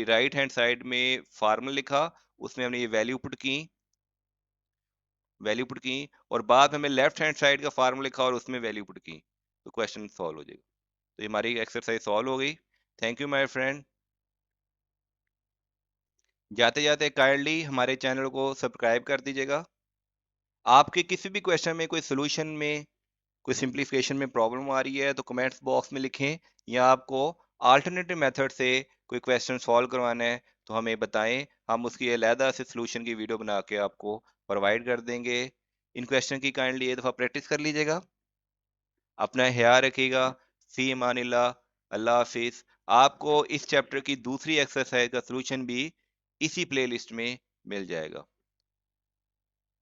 right hand side में फार्मूला लिखा, उसमें हमने ये वैल्यू पुट की और बाद में हमें लेफ्ट हैंड साइड का फार्मूला लिखा और उसमें वैल्यू पुट की, तो क्वेश्चन सॉल्व हो जाएगा। तो ये हमारी एक्सरसाइज सॉल्व हो गई। Thank you my friend. जाते जाते काइंडली हमारे चैनल को सब्सक्राइब कर दीजिएगा। आपके किसी भी क्वेश्चन में कोई सोल्यूशन में कोई सिंप्लीफिकेशन में प्रॉब्लम आ रही है तो कमेंट्स बॉक्स में लिखें, या आपको अल्टरनेटिव मेथड से कोई क्वेश्चन सॉल्व करवाना है तो हमें बताएं, हम उसकी अलहदा से सोल्यूशन की वीडियो बना के आपको प्रोवाइड कर देंगे। इन क्वेश्चन की काइंडली एक दफ़ा प्रैक्टिस कर लीजिएगा। अपना ख्याल रखिएगा। फी अमानिल्लाह। अल्लाह हाफिज। आपको इस चैप्टर की दूसरी एक्सरसाइज का सोल्यूशन भी इसी प्लेलिस्ट में मिल जाएगा।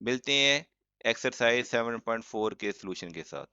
मिलते हैं एक्सरसाइज 7.4 के सोल्यूशन के साथ।